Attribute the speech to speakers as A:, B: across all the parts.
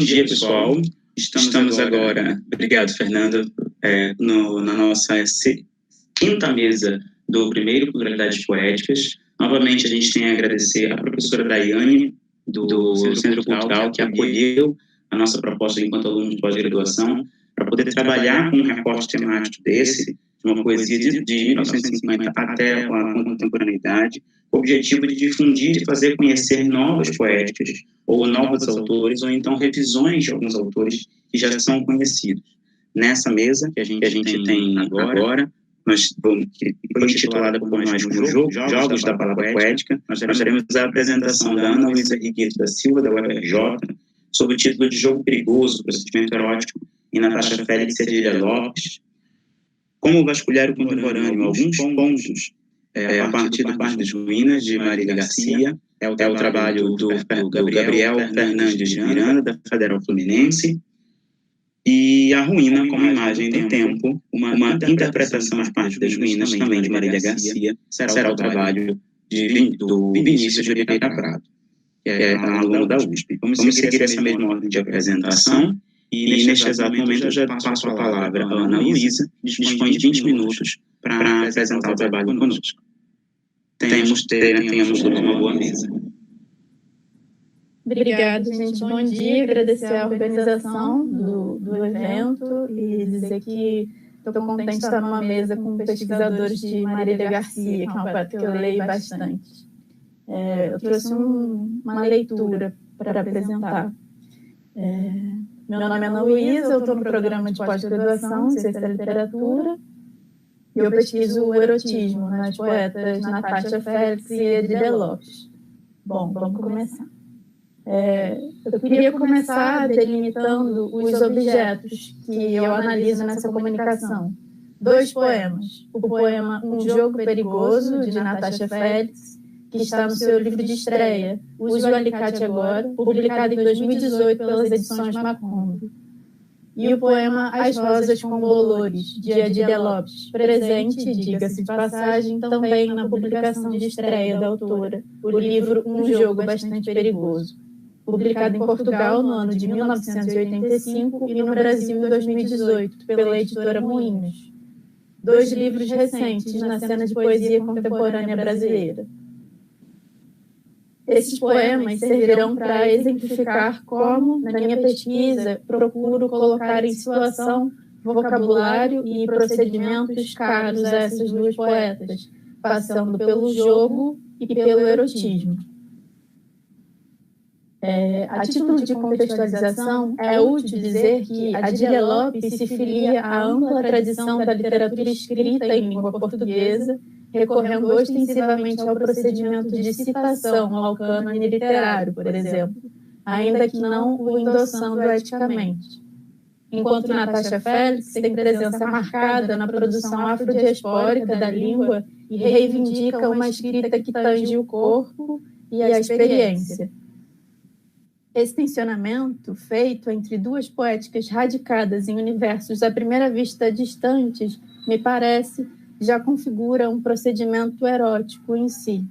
A: dia, pessoal. Estamos agora, obrigado, Fernanda, na nossa quinta mesa do primeiro Pluralidades Poéticas. Novamente, a gente tem a agradecer à professora Daiane, do Centro Cultural, que acolheu a nossa proposta enquanto aluno de pós-graduação, para poder trabalhar com um recorte temático desse, de uma poesia de 1950 até a contemporaneidade, com o objetivo de difundir e fazer conhecer novas poéticas, ou novos autores, ou então revisões de alguns autores que já são conhecidos. Nessa mesa que a gente tem agora, que foi intitulada por nós como Jogos da Palavra Poética, nós teremos a apresentação da Ana Luísa Rigueto da Silva, da UFRJ, sob o título de Jogo Perigoso, Procedimento Erótico, e Natasha Félix e Adília Lopes. Como vasculhar o contemporâneo, alguns pontos, a partir do Parque das Ruínas, de Marília Garcia, é o trabalho do Gabriel Fernandes de Miranda, da Federal Fluminense, e a ruína como imagem do tempo, uma interpretação de Parque das Ruínas, também de Marília Garcia, será o trabalho do Vinícius de Oliveira Prado, que é aluno da USP. Vamos seguir essa mesma ordem de apresentação, e neste exato momento eu já passo a palavra à Ana Luísa, que dispõe de 20 minutos para apresentar o trabalho conosco. Tenhamos todos uma boa mesa.
B: Obrigada, gente. Bom dia. Agradecer a organização do evento e dizer que estou contente de estar numa mesa com pesquisadores de Marília Garcia, que é uma poeta que eu leio bastante. Eu trouxe uma leitura para apresentar. Meu nome é Ana Luísa, eu estou no programa de pós-graduação, Ciência da Literatura, e eu pesquiso o erotismo nas poetas Natasha Félix e Adília Lopes. Bom, vamos começar. Eu queria começar delimitando os objetos que eu analiso nessa comunicação. 2 poemas. O poema Um Jogo Perigoso, de Natasha Félix, que está no seu livro de estreia, Use o Alicate Agora, publicado em 2018 pelas edições Macondo. E o poema As Rosas com Bolores, de Adília Lopes, presente, diga-se de passagem, também na publicação de estreia da autora, o livro Um Jogo Bastante Perigoso, publicado em Portugal no ano de 1985 e no Brasil em 2018, pela editora Moinhos. 2 livros recentes na cena de poesia contemporânea brasileira. Esses poemas servirão para exemplificar como, na minha pesquisa, procuro colocar em situação vocabulário e procedimentos caros a essas 2 poetas, passando pelo jogo e pelo erotismo. A título de contextualização, é útil dizer que Adília Lopes se filia à ampla tradição da literatura escrita em língua portuguesa, recorrendo ostensivamente ao procedimento de citação ao cânone literário, por exemplo, ainda que não o endossando eticamente. Enquanto Natasha Félix tem presença marcada na produção afrodiaspórica da língua e reivindica uma escrita que tange o corpo e a experiência. Esse tensionamento, feito entre 2 poéticas radicadas em universos à primeira vista distantes, me parece, já configura um procedimento erótico em si.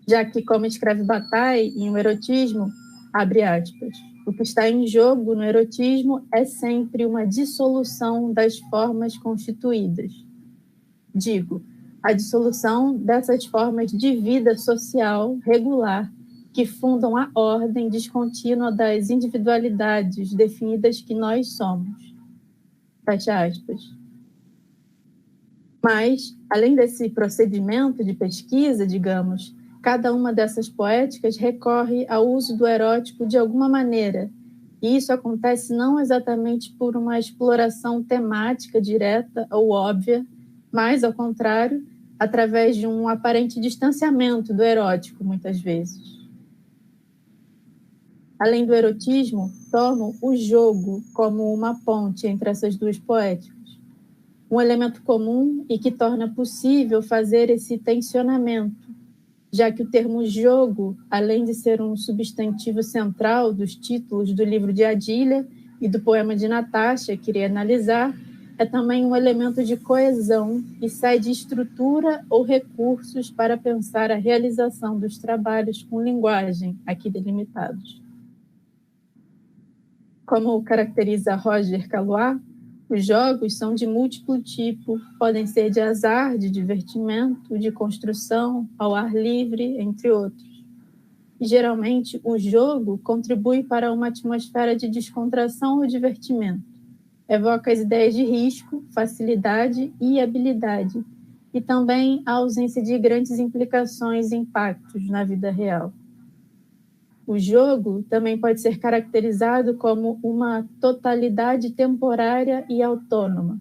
B: Já que, como escreve Bataille em O Erotismo, abre aspas, o que está em jogo no erotismo é sempre uma dissolução das formas constituídas. Digo, a dissolução dessas formas de vida social regular que fundam a ordem descontínua das individualidades definidas que nós somos. Fecha aspas. Mas, além desse procedimento de pesquisa, digamos, cada uma dessas poéticas recorre ao uso do erótico de alguma maneira, e isso acontece não exatamente por uma exploração temática direta ou óbvia, mas, ao contrário, através de um aparente distanciamento do erótico, muitas vezes. Além do erotismo, tomo o jogo como uma ponte entre essas 2 poéticas. Um elemento comum e que torna possível fazer esse tensionamento, já que o termo jogo, além de ser um substantivo central dos títulos do livro de Adília e do poema de Natasha, que irei analisar, é também um elemento de coesão e cede estrutura ou recursos para pensar a realização dos trabalhos com linguagem, aqui delimitados. Como caracteriza Roger Caillois, os jogos são de múltiplo tipo, podem ser de azar, de divertimento, de construção, ao ar livre, entre outros. E, geralmente, o jogo contribui para uma atmosfera de descontração ou divertimento. Evoca as ideias de risco, facilidade e habilidade, e também a ausência de grandes implicações e impactos na vida real. O jogo também pode ser caracterizado como uma totalidade temporária e autônoma,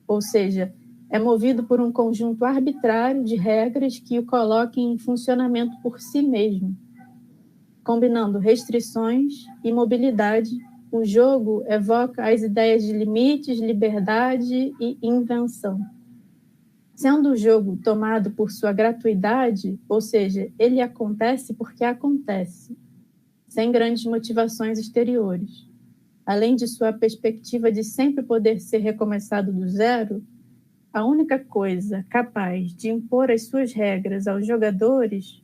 B: ou seja, é movido por um conjunto arbitrário de regras que o coloquem em funcionamento por si mesmo. Combinando restrições e mobilidade, o jogo evoca as ideias de limites, liberdade e invenção. Sendo o jogo tomado por sua gratuidade, ou seja, ele acontece porque acontece, sem grandes motivações exteriores. Além de sua perspectiva de sempre poder ser recomeçado do zero, a única coisa capaz de impor as suas regras aos jogadores,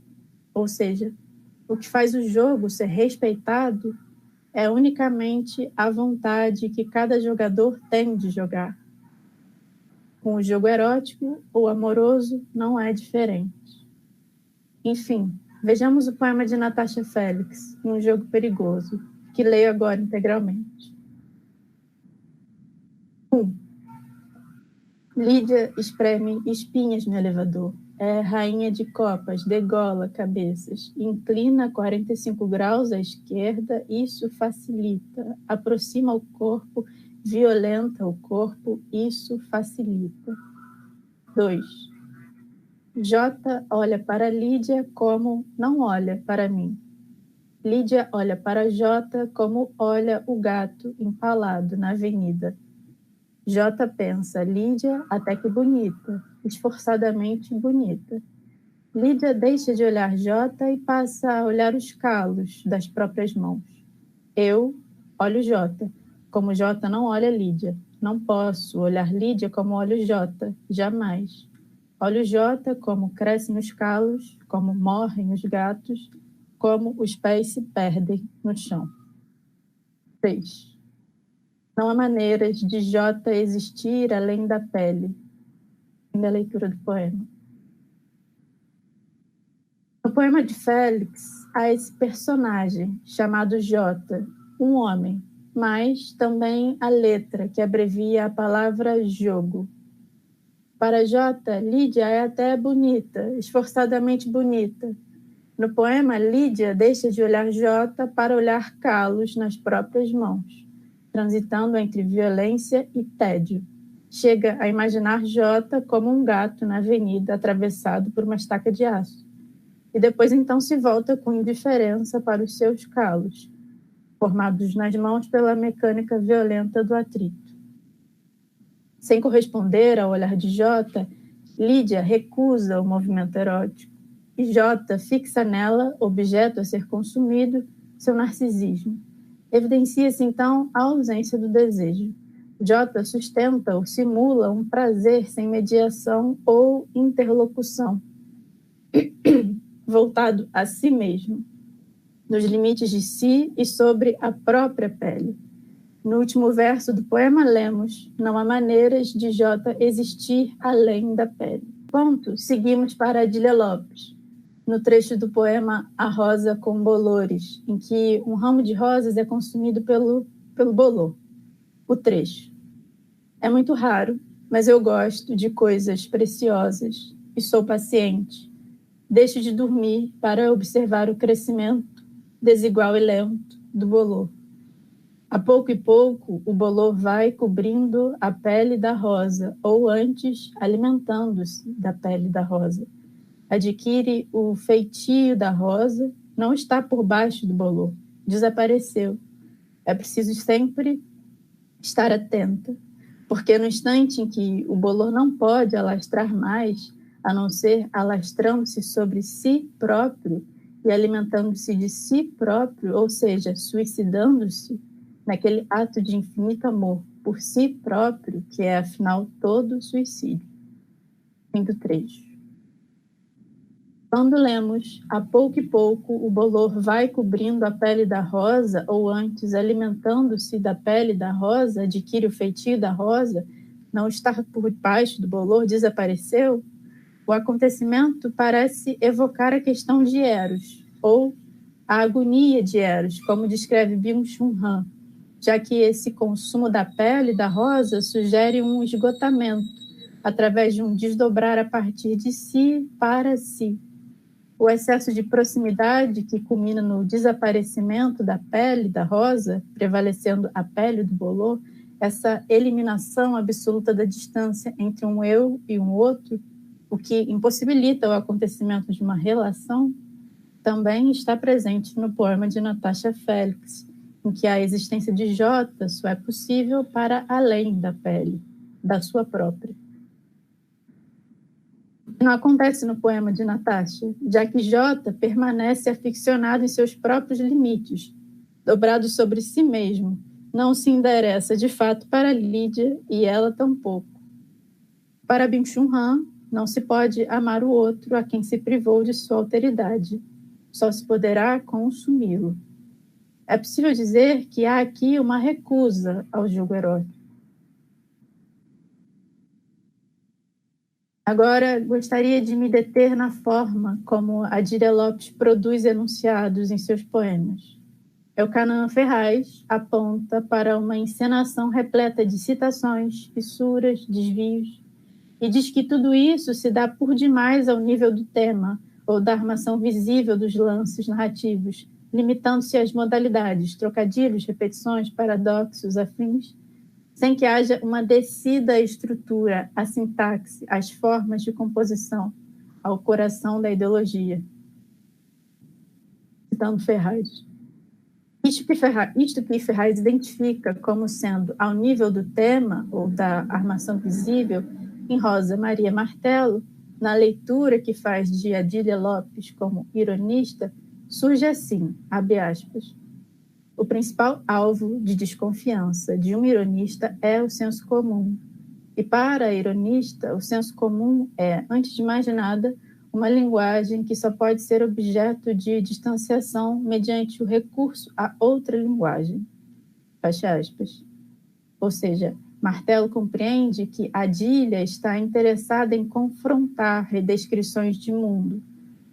B: ou seja, o que faz o jogo ser respeitado, é unicamente a vontade que cada jogador tem de jogar. Com o jogo erótico ou amoroso, não é diferente. Enfim, vejamos o poema de Natasha Felix, Um Jogo Perigoso, que leio agora integralmente. 1. Lídia espreme espinhas no elevador. É rainha de copas, degola cabeças. Inclina 45 graus à esquerda, isso facilita. Aproxima o corpo, violenta o corpo, isso facilita. 2. J olha para Lídia como não olha para mim. Lídia olha para J como olha o gato empalado na avenida. J pensa, Lídia até que bonita, esforçadamente bonita. Lídia deixa de olhar J e passa a olhar os calos das próprias mãos. Eu olho J, como J não olha Lídia. Não posso olhar Lídia como olho J, jamais. Olho J como crescem os calos, como morrem os gatos, como os pés se perdem no chão. 3. Não há maneiras de J existir além da pele. Fim da leitura do poema. No poema de Félix, há esse personagem chamado J, um homem, mas também a letra que abrevia a palavra jogo. Para J, Lídia é até bonita, esforçadamente bonita. No poema, Lídia deixa de olhar J para olhar calos nas próprias mãos, transitando entre violência e tédio. Chega a imaginar J como um gato na avenida atravessado por uma estaca de aço. E depois então se volta com indiferença para os seus calos, formados nas mãos pela mecânica violenta do atrito. Sem corresponder ao olhar de J, Lídia recusa o movimento erótico, e J fixa nela, objeto a ser consumido, seu narcisismo. Evidencia-se então a ausência do desejo. J sustenta ou simula um prazer sem mediação ou interlocução, voltado a si mesmo, nos limites de si e sobre a própria pele. No último verso do poema lemos: não há maneiras de J existir além da pele. Ponto, seguimos para Adília Lopes, no trecho do poema A Rosa com Bolores, em que um ramo de rosas é consumido pelo bolor. O trecho: é muito raro, mas eu gosto de coisas preciosas e sou paciente. Deixo de dormir para observar o crescimento desigual e lento do bolor. A pouco e pouco, o bolor vai cobrindo a pele da rosa, ou antes, alimentando-se da pele da rosa. Adquire o feitio da rosa, não está por baixo do bolor, desapareceu. É preciso sempre estar atenta, porque no instante em que o bolor não pode alastrar mais, a não ser alastrando-se sobre si próprio e alimentando-se de si próprio, ou seja, suicidando-se, naquele ato de infinito amor por si próprio, que é, afinal, todo suicídio. Fim do trecho. Quando lemos, a pouco e pouco, o bolor vai cobrindo a pele da rosa, ou antes, alimentando-se da pele da rosa, adquire o feitio da rosa, não estar por baixo do bolor, desapareceu, o acontecimento parece evocar a questão de Eros, ou a agonia de Eros, como descreve Byung-Chul Han, já que esse consumo da pele da rosa sugere um esgotamento, através de um desdobrar a partir de si para si. O excesso de proximidade que culmina no desaparecimento da pele da rosa, prevalecendo a pele do bolor, essa eliminação absoluta da distância entre um eu e um outro, o que impossibilita o acontecimento de uma relação, também está presente no poema de Natasha Felix, em que a existência de Jota só é possível para além da pele, da sua própria. Não acontece no poema de Natasha, já que Jota permanece aficionado em seus próprios limites, dobrado sobre si mesmo, não se endereça de fato para Lídia e ela tampouco. Para Byung-Chul Han, não se pode amar o outro a quem se privou de sua alteridade, só se poderá consumi-lo. É possível dizer que há aqui uma recusa ao jugo erótico. Agora, gostaria de me deter na forma como Adília Lopes produz enunciados em seus poemas. Elkanan Ferraz aponta para uma encenação repleta de citações, fissuras, desvios, e diz que tudo isso se dá por demais ao nível do tema ou da armação visível dos lances narrativos, limitando-se às modalidades, trocadilhos, repetições, paradoxos, afins, sem que haja uma descida à estrutura, à sintaxe, às formas de composição, ao coração da ideologia. Citando Ferraz. Isto que Ferraz identifica como sendo ao nível do tema ou da armação visível, em Rosa Maria Martello, na leitura que faz de Adília Lopes como ironista, surge assim, abre aspas, o principal alvo de desconfiança de um ironista é o senso comum. E para a ironista, o senso comum é, antes de mais nada, uma linguagem que só pode ser objeto de distanciação mediante o recurso a outra linguagem. Fecha aspas. Ou seja, Martello compreende que Adília está interessada em confrontar redescrições de mundo,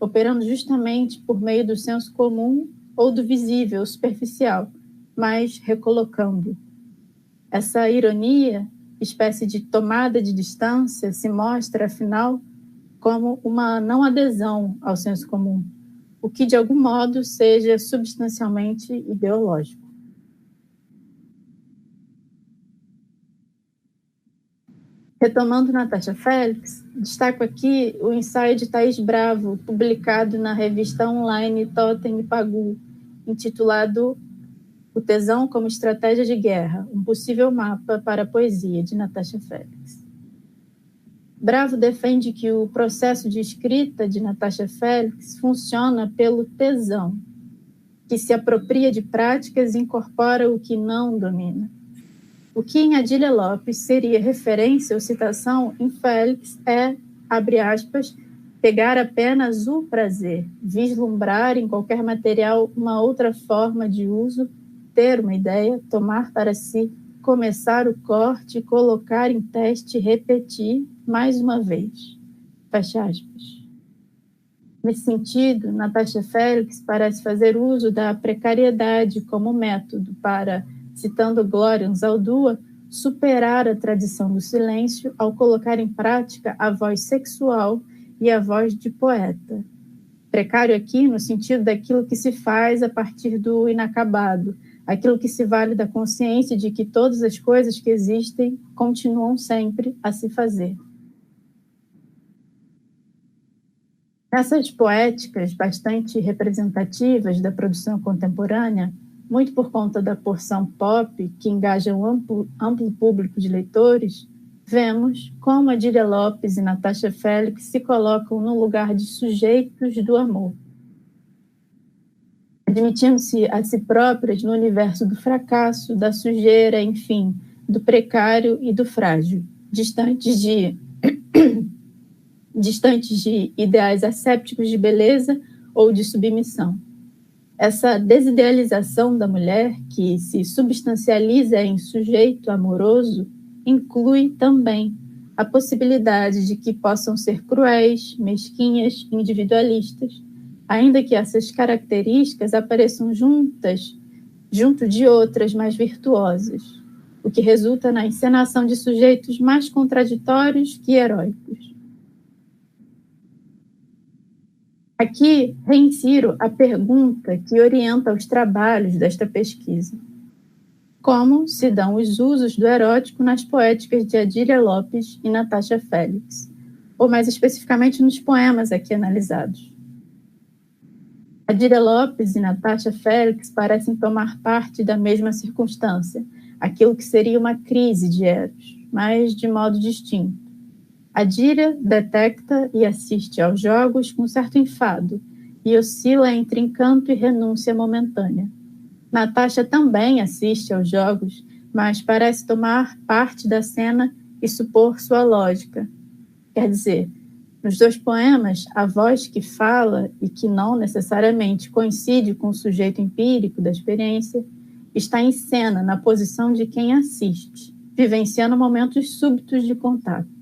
B: operando justamente por meio do senso comum ou do visível, superficial, mas recolocando. Essa ironia, espécie de tomada de distância, se mostra, afinal, como uma não adesão ao senso comum, o que, de algum modo, seja substancialmente ideológico. Retomando Natasha Felix, destaco aqui o ensaio de Thaís Bravo, publicado na revista online Totem e Pagu, intitulado O Tesão como Estratégia de Guerra, um possível mapa para a poesia, de Natasha Felix. Bravo defende que o processo de escrita de Natasha Felix funciona pelo tesão, que se apropria de práticas e incorpora o que não domina. O que em Adília Lopes seria referência ou citação, em Félix é, abre aspas, pegar apenas o prazer, vislumbrar em qualquer material uma outra forma de uso, ter uma ideia, tomar para si, começar o corte, colocar em teste, repetir mais uma vez. Fecha aspas. Nesse sentido, Natasha Felix parece fazer uso da precariedade como método para, citando Glória Anzaldúa, superar a tradição do silêncio ao colocar em prática a voz sexual e a voz de poeta. Precário aqui no sentido daquilo que se faz a partir do inacabado, aquilo que se vale da consciência de que todas as coisas que existem continuam sempre a se fazer. Essas poéticas bastante representativas da produção contemporânea, muito por conta da porção pop que engaja um amplo público de leitores, vemos como Adília Lopes e Natasha Felix se colocam no lugar de sujeitos do amor, admitindo-se a si próprias no universo do fracasso, da sujeira, enfim, do precário e do frágil, distantes de distantes de ideais assépticos de beleza ou de submissão. Essa desidealização da mulher, que se substancializa em sujeito amoroso, inclui também a possibilidade de que possam ser cruéis, mesquinhas, individualistas, ainda que essas características apareçam junto de outras mais virtuosas, o que resulta na encenação de sujeitos mais contraditórios que heróicos. Aqui reinsiro a pergunta que orienta os trabalhos desta pesquisa. Como se dão os usos do erótico nas poéticas de Adília Lopes e Natasha Félix, ou mais especificamente nos poemas aqui analisados? Adília Lopes e Natasha Félix parecem tomar parte da mesma circunstância, aquilo que seria uma crise de Eros, mas de modo distinto. Adília detecta e assiste aos jogos com certo enfado e oscila entre encanto e renúncia momentânea. Natasha também assiste aos jogos, mas parece tomar parte da cena e supor sua lógica. Quer dizer, nos dois poemas, a voz que fala e que não necessariamente coincide com o sujeito empírico da experiência está em cena na posição de quem assiste, vivenciando momentos súbitos de contato.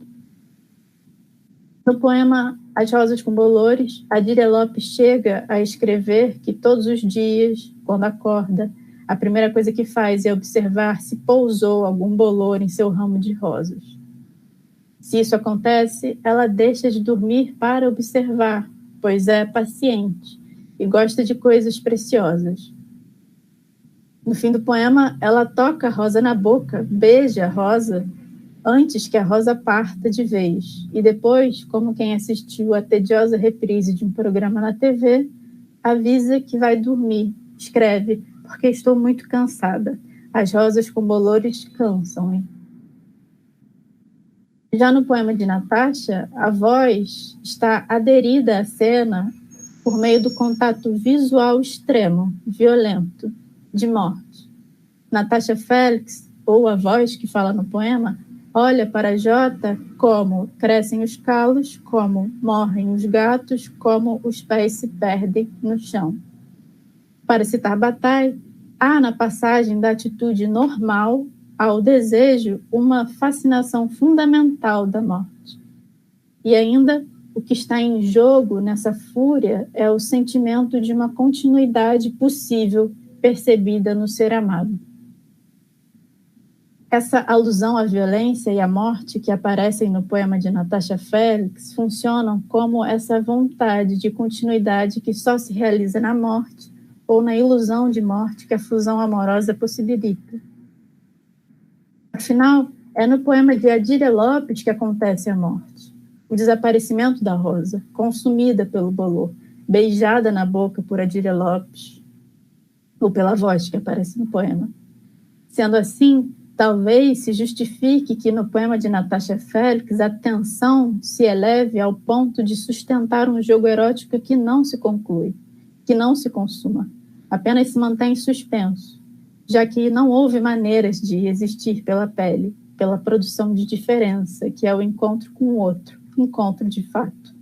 B: No poema As Rosas com Bolores, Adília Lopes chega a escrever que todos os dias, quando acorda, a primeira coisa que faz é observar se pousou algum bolor em seu ramo de rosas. Se isso acontece, ela deixa de dormir para observar, pois é paciente e gosta de coisas preciosas. No fim do poema, ela toca a rosa na boca, beija a rosa, antes que a rosa parta de vez. E depois, como quem assistiu à tediosa reprise de um programa na TV, avisa que vai dormir. Escreve, porque estou muito cansada. As rosas com bolores cansam-me. Já no poema de Natasha, a voz está aderida à cena por meio do contato visual extremo, violento, de morte. Natasha Félix, ou a voz que fala no poema, olha para Jota como crescem os calos, como morrem os gatos, como os pés se perdem no chão. Para citar Bataille, há na passagem da atitude normal ao desejo uma fascinação fundamental da morte. E ainda, o que está em jogo nessa fúria é o sentimento de uma continuidade possível percebida no ser amado. Essa alusão à violência e à morte que aparecem no poema de Natasha Félix funcionam como essa vontade de continuidade que só se realiza na morte ou na ilusão de morte que a fusão amorosa possibilita. Afinal, é no poema de Adília Lopes que acontece a morte, o desaparecimento da rosa, consumida pelo bolor, beijada na boca por Adília Lopes, ou pela voz que aparece no poema. Sendo assim, talvez se justifique que no poema de Natasha Félix a tensão se eleve ao ponto de sustentar um jogo erótico que não se conclui, que não se consuma, apenas se mantém suspenso, já que não houve maneiras de existir pela pele, pela produção de diferença, que é o encontro com o outro, encontro de fato.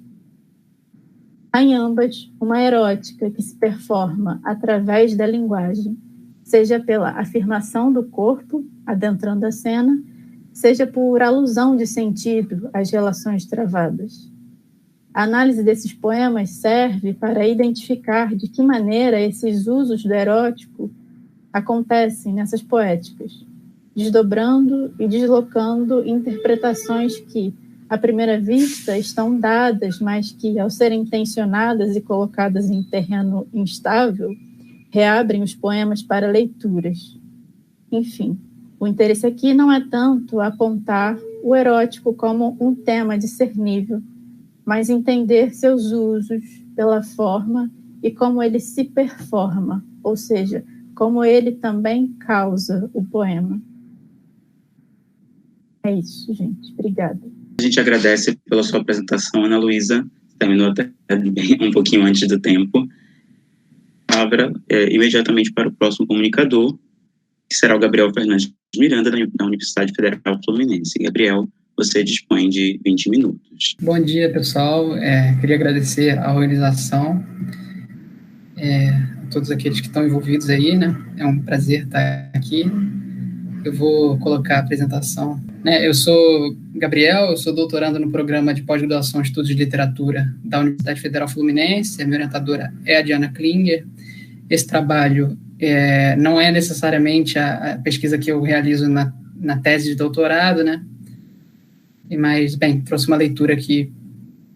B: Há em ambas uma erótica que se performa através da linguagem, seja pela afirmação do corpo, adentrando a cena, seja por alusão de sentido às relações travadas. A análise desses poemas serve para identificar de que maneira esses usos do erótico acontecem nessas poéticas, desdobrando e deslocando interpretações que, à primeira vista, estão dadas, mas que, ao serem tensionadas e colocadas em terreno instável, reabrem os poemas para leituras. Enfim, o interesse aqui não é tanto apontar o erótico como um tema discernível, mas entender seus usos pela forma e como ele se performa, ou seja, como ele também causa o poema. É isso, gente. Obrigada.
A: A gente agradece pela sua apresentação, Ana Luísa. Terminou até um pouquinho antes do tempo. A palavra imediatamente para o próximo comunicador, que será o Gabriel Fernandes Miranda, da Universidade Federal Fluminense. Gabriel, você dispõe de 20 minutos.
C: Bom dia, pessoal. Queria agradecer a organização, a todos aqueles que estão envolvidos aí, né? É um prazer estar aqui. Eu vou colocar a apresentação. Eu sou Gabriel, eu sou doutorando no programa de pós-graduação em Estudos de Literatura da Universidade Federal Fluminense. A minha orientadora é a Diana Klinger. Esse trabalho não é necessariamente a pesquisa que eu realizo na tese de doutorado, né? Mas, bem, trouxe uma leitura aqui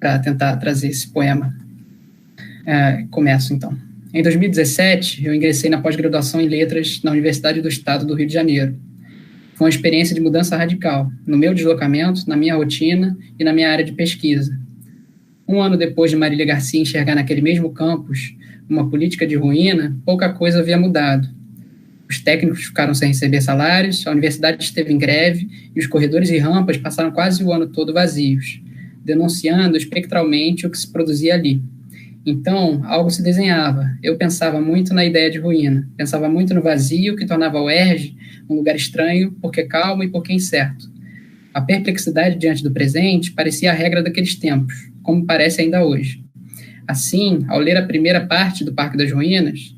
C: para tentar trazer esse poema. Começo, então. Em 2017, eu ingressei na pós-graduação em Letras na Universidade do Estado do Rio de Janeiro. Foi uma experiência de mudança radical, no meu deslocamento, na minha rotina e na minha área de pesquisa. Um ano depois de Marília Garcia enxergar naquele mesmo campus uma política de ruína, pouca coisa havia mudado. Os técnicos ficaram sem receber salários, a universidade esteve em greve e os corredores e rampas passaram quase o ano todo vazios, denunciando espectralmente o que se produzia ali. Então, algo se desenhava. Eu pensava muito na ideia de ruína, pensava muito no vazio que tornava a UERJ um lugar estranho, porque calmo e porque incerto. A perplexidade diante do presente parecia a regra daqueles tempos, como parece ainda hoje. Assim, ao ler a primeira parte do Parque das Ruínas,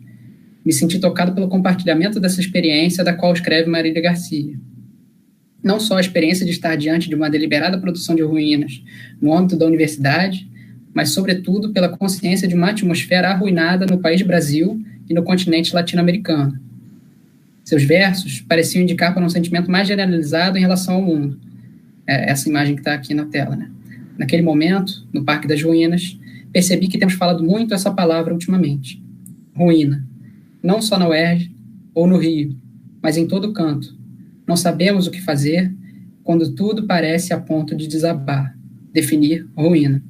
C: me senti tocado pelo compartilhamento dessa experiência da qual escreve Marília Garcia. Não só a experiência de estar diante de uma deliberada produção de ruínas no âmbito da universidade, mas, sobretudo, pela consciência de uma atmosfera arruinada no país Brasil e no continente latino-americano. Seus versos pareciam indicar para um sentimento mais generalizado em relação ao mundo. Essa imagem que está aqui na tela, né? Naquele momento, no Parque das Ruínas, percebi que temos falado muito essa palavra ultimamente. Ruína. Não só na UERJ ou no Rio, mas em todo canto. Não sabemos o que fazer quando tudo parece a ponto de desabar. Definir ruína.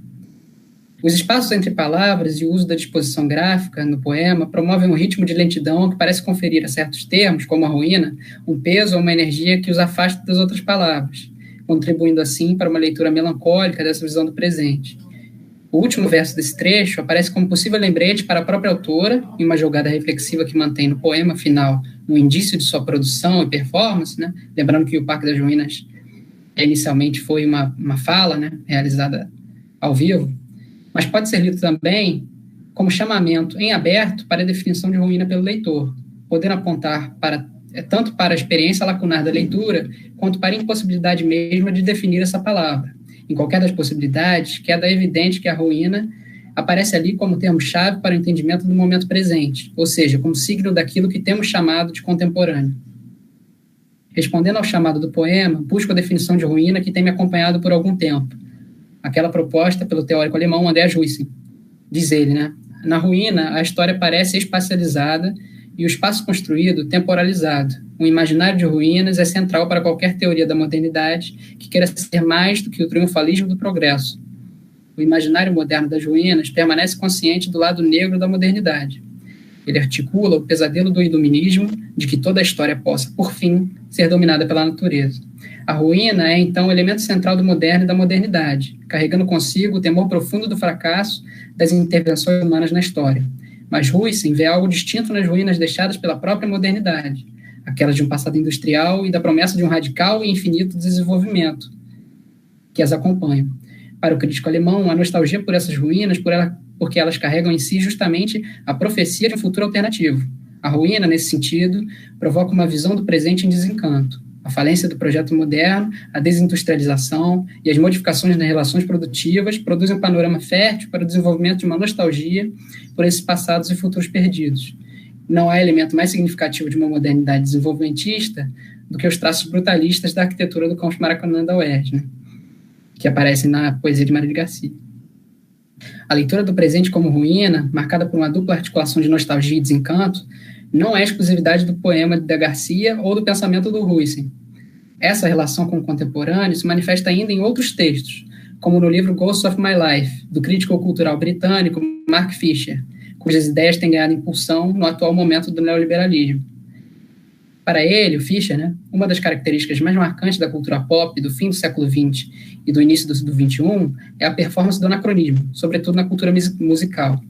C: Os espaços entre palavras e o uso da disposição gráfica no poema promovem um ritmo de lentidão que parece conferir a certos termos, como a ruína, um peso ou uma energia que os afasta das outras palavras, contribuindo assim para uma leitura melancólica dessa visão do presente. O último verso desse trecho aparece como possível lembrete para a própria autora, em uma jogada reflexiva que mantém no poema final um indício de sua produção e performance, né? Lembrando que o Parque das Ruínas inicialmente foi uma fala, né? Realizada ao vivo, mas pode ser lido também como chamamento em aberto para a definição de ruína pelo leitor, podendo apontar tanto para a experiência lacunar da leitura, quanto para a impossibilidade mesma de definir essa palavra. Em qualquer das possibilidades, queda evidente que a ruína aparece ali como termo-chave para o entendimento do momento presente, ou seja, como signo daquilo que temos chamado de contemporâneo. Respondendo ao chamado do poema, busco a definição de ruína que tem me acompanhado por algum tempo, aquela proposta pelo teórico alemão Andreas Huyssen. Diz ele, né? Na ruína, a história parece espacializada e o espaço construído temporalizado. O imaginário de ruínas é central para qualquer teoria da modernidade que queira ser mais do que o triunfalismo do progresso. O imaginário moderno das ruínas permanece consciente do lado negro da modernidade. Ele articula o pesadelo do iluminismo de que toda a história possa, por fim, ser dominada pela natureza. A ruína é, então, o elemento central do moderno e da modernidade, carregando consigo o temor profundo do fracasso das intervenções humanas na história. Mas Huyssen vê algo distinto nas ruínas deixadas pela própria modernidade, aquelas de um passado industrial e da promessa de um radical e infinito desenvolvimento que as acompanham. Para o crítico alemão, a nostalgia por essas ruínas, porque elas carregam em si justamente a profecia de um futuro alternativo. A ruína, nesse sentido, provoca uma visão do presente em desencanto. A falência do projeto moderno, a desindustrialização e as modificações nas relações produtivas produzem um panorama fértil para o desenvolvimento de uma nostalgia por esses passados e futuros perdidos. Não há elemento mais significativo de uma modernidade desenvolvimentista do que os traços brutalistas da arquitetura do campus Maracanã da UERJ, né? Que aparecem na poesia de Marília Garcia. A leitura do presente como ruína, marcada por uma dupla articulação de nostalgia e desencanto, não é exclusividade do poema da Garcia ou do pensamento do Huyssen. Essa relação com o contemporâneo se manifesta ainda em outros textos, como no livro Ghosts of My Life, do crítico cultural britânico Mark Fisher, cujas ideias têm ganhado impulsão no atual momento do neoliberalismo. Para ele, o Fischer, né, uma das características mais marcantes da cultura pop do fim do século XX e do início do XXI é a performance do anacronismo, sobretudo na cultura musical.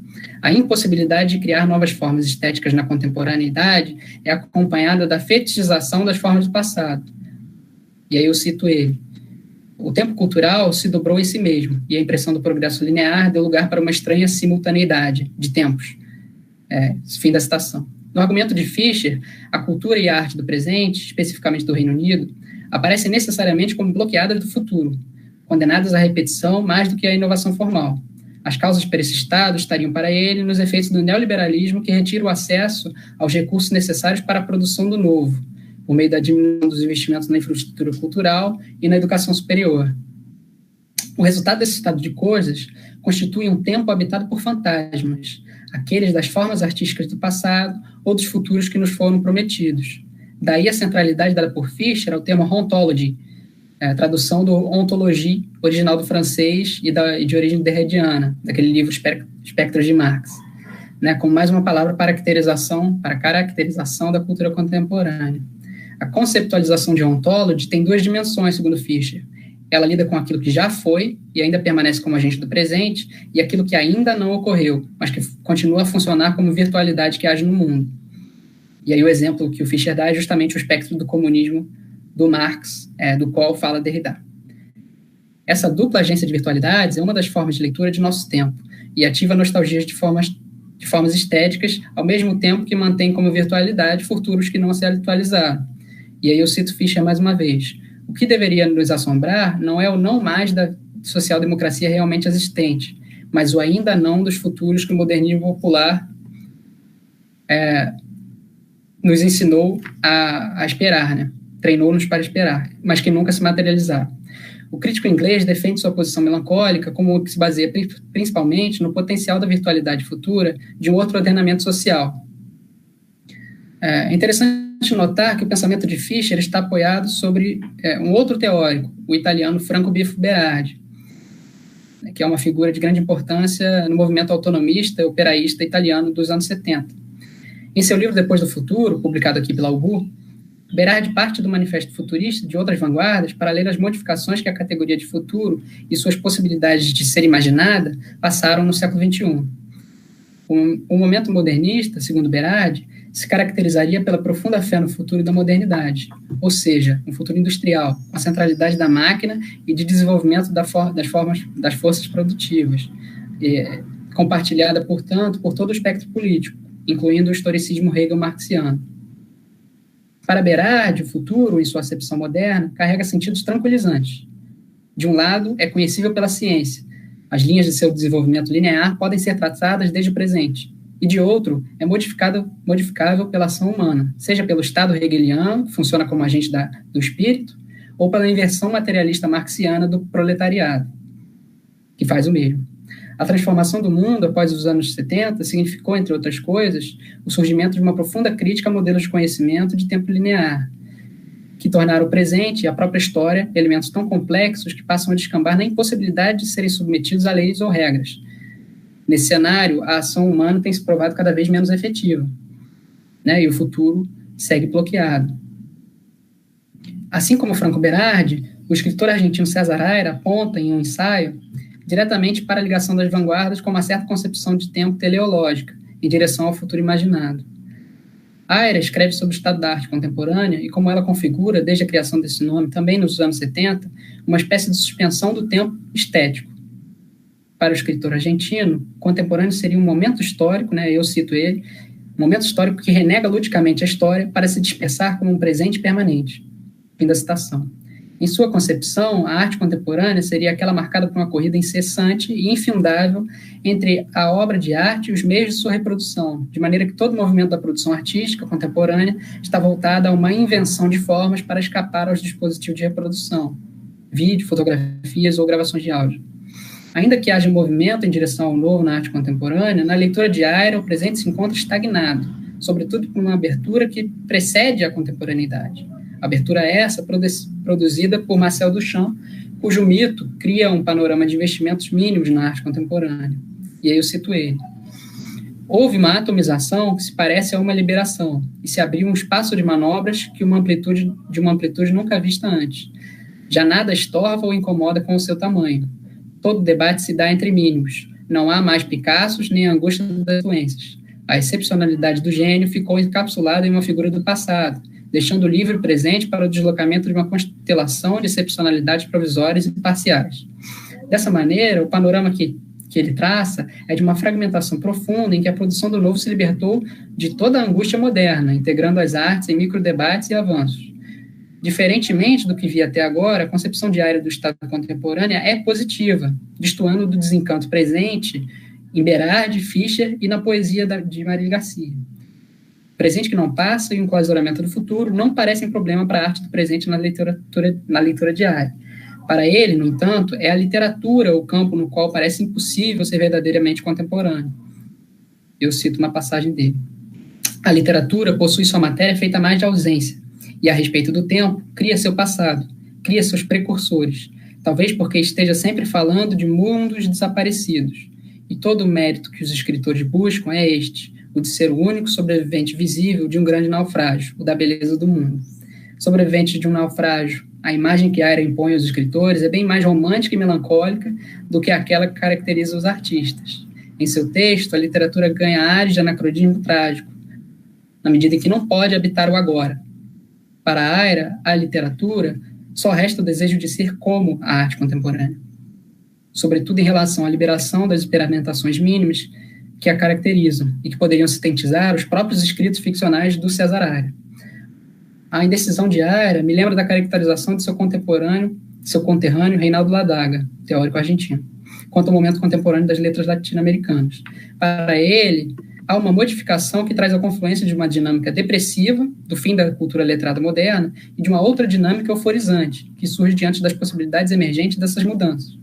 C: A impossibilidade de criar novas formas estéticas na contemporaneidade é acompanhada da fetichização das formas do passado. E aí eu cito ele. O tempo cultural se dobrou em si mesmo, e a impressão do progresso linear deu lugar para uma estranha simultaneidade de tempos. Fim da citação. No argumento de Fisher, a cultura e a arte do presente, especificamente do Reino Unido, aparecem necessariamente como bloqueadas do futuro, condenadas à repetição mais do que à inovação formal. As causas para esse estado estariam para ele nos efeitos do neoliberalismo que retira o acesso aos recursos necessários para a produção do novo, por meio da diminuição dos investimentos na infraestrutura cultural e na educação superior. O resultado desse estado de coisas constitui um tempo habitado por fantasmas, aqueles das formas artísticas do passado ou dos futuros que nos foram prometidos. Daí a centralidade dada por Fischer ao termo ontology, a tradução do ontologie, original do francês e de origem derridiana, daquele livro Espectros de Marx, como mais uma palavra para caracterização da cultura contemporânea. A conceptualização de ontology tem duas dimensões, segundo Fischer. Ela lida com aquilo que já foi e ainda permanece como agente do presente, e aquilo que ainda não ocorreu, mas que continua a funcionar como virtualidade que age no mundo. E aí o exemplo que o Fischer dá é justamente o espectro do comunismo do Marx, do qual fala Derrida. Essa dupla agência de virtualidades é uma das formas de leitura de nosso tempo, e ativa nostalgias de formas estéticas, ao mesmo tempo que mantém como virtualidade futuros que não se atualizaram. E aí eu cito Fischer mais uma vez. O que deveria nos assombrar não é o não mais da social-democracia realmente existente, mas o ainda não dos futuros que o modernismo popular nos ensinou a esperar, treinou-nos para esperar, mas que nunca se materializaram. O crítico inglês defende sua posição melancólica como que se baseia principalmente no potencial da virtualidade futura de um outro ordenamento social. É interessante notar que o pensamento de Fischer está apoiado sobre um outro teórico, o italiano Franco Bifo Berardi, que é uma figura de grande importância no movimento autonomista e operaísta italiano dos anos 70. Em seu livro Depois do Futuro, publicado aqui pela UBU, Berardi parte do manifesto futurista de outras vanguardas para ler as modificações que a categoria de futuro e suas possibilidades de ser imaginada passaram no século XXI. O momento modernista, segundo Berardi, se caracterizaria pela profunda fé no futuro da modernidade, ou seja, um futuro industrial, com a centralidade da máquina e de desenvolvimento das forças produtivas, compartilhada, portanto, por todo o espectro político, incluindo o historicismo hegel-marxiano. Para Berardi, o futuro, em sua acepção moderna, carrega sentidos tranquilizantes. De um lado, é conhecível pela ciência. As linhas de seu desenvolvimento linear podem ser traçadas desde o presente. E de outro, é modificável pela ação humana, seja pelo Estado hegeliano, que funciona como agente do espírito, ou pela inversão materialista marxiana do proletariado, que faz o mesmo. A transformação do mundo após os anos 70 significou, entre outras coisas, o surgimento de uma profunda crítica a modelos de conhecimento de tempo linear, que tornaram o presente e a própria história elementos tão complexos que passam a descambar na impossibilidade de serem submetidos a leis ou regras. Nesse cenário, a ação humana tem se provado cada vez menos efetiva, e o futuro segue bloqueado. Assim como Franco Berardi, o escritor argentino César Aira aponta em um ensaio diretamente para a ligação das vanguardas com uma certa concepção de tempo teleológica, em direção ao futuro imaginado. Aira escreve sobre o estado da arte contemporânea e como ela configura, desde a criação desse nome, também nos anos 70, uma espécie de suspensão do tempo estético. Para o escritor argentino, contemporâneo seria um momento histórico, eu cito ele, um momento histórico que renega ludicamente a história para se dispersar como um presente permanente. Fim da citação. Em sua concepção, a arte contemporânea seria aquela marcada por uma corrida incessante e infindável entre a obra de arte e os meios de sua reprodução, de maneira que todo o movimento da produção artística contemporânea está voltado a uma invenção de formas para escapar aos dispositivos de reprodução, vídeo, fotografias ou gravações de áudio. Ainda que haja movimento em direção ao novo na arte contemporânea, na leitura de Aira, o presente se encontra estagnado, sobretudo por uma abertura que precede a contemporaneidade. Abertura essa produzida por Marcel Duchamp, cujo mito cria um panorama de investimentos mínimos na arte contemporânea. E aí eu cito ele. Houve uma atomização que se parece a uma liberação, e se abriu um espaço de manobras de uma amplitude nunca vista antes. Já nada estorva ou incomoda com o seu tamanho. Todo debate se dá entre mínimos. Não há mais Picassos nem angústia das influências. A excepcionalidade do gênio ficou encapsulada em uma figura do passado, deixando o livre presente para o deslocamento de uma constelação de excepcionalidades provisórias e parciais. Dessa maneira, o panorama que ele traça é de uma fragmentação profunda em que a produção do novo se libertou de toda a angústia moderna, integrando as artes em microdebates e avanços. Diferentemente do que vi até agora, a concepção diária do Estado contemporânea é positiva, destoando do desencanto presente em Berardi, Fischer e na poesia de Marília Garcia. O presente que não passa e o enclausuramento do futuro não parecem problema para a arte do presente na leitura diária. Para ele, no entanto, é a literatura o campo no qual parece impossível ser verdadeiramente contemporâneo. Eu cito uma passagem dele. A literatura possui sua matéria feita mais de ausência, e a respeito do tempo, cria seu passado, cria seus precursores, talvez porque esteja sempre falando de mundos desaparecidos. E todo o mérito que os escritores buscam é este, o de ser o único sobrevivente visível de um grande naufrágio, o da beleza do mundo. Sobrevivente de um naufrágio, a imagem que Aira impõe aos escritores é bem mais romântica e melancólica do que aquela que caracteriza os artistas. Em seu texto, a literatura ganha ares de anacronismo trágico, na medida em que não pode habitar o agora. Para Aira, a literatura só resta o desejo de ser como a arte contemporânea, sobretudo em relação à liberação das experimentações mínimas que a caracterizam e que poderiam sintetizar os próprios escritos ficcionais do César Aira. A indecisão de Aira me lembra da caracterização de seu conterrâneo Reinaldo Ladaga, teórico argentino, quanto ao momento contemporâneo das letras latino-americanas. Para ele, há uma modificação que traz a confluência de uma dinâmica depressiva, do fim da cultura letrada moderna, e de uma outra dinâmica euforizante, que surge diante das possibilidades emergentes dessas mudanças.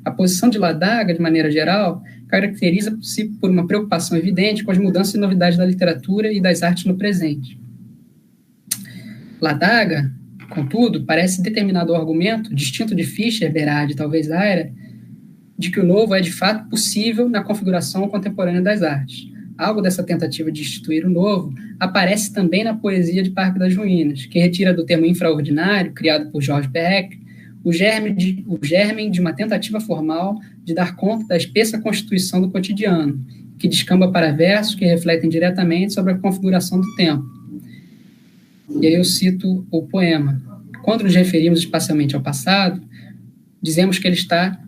C: A posição de Ladaga, de maneira geral, caracteriza-se por uma preocupação evidente com as mudanças e novidades da literatura e das artes no presente. Ladaga, contudo, parece determinado ao argumento, distinto de Fischer, Berardi e talvez Aira, de que o novo é de fato possível na configuração contemporânea das artes. Algo dessa tentativa de instituir o novo aparece também na poesia de Parque das Ruínas, que retira do termo infraordinário, criado por Georges Perec, o germe de uma tentativa formal de dar conta da espessa constituição do cotidiano, que descamba para versos que refletem diretamente sobre a configuração do tempo. E aí eu cito o poema. Quando nos referimos espacialmente ao passado, dizemos que ele está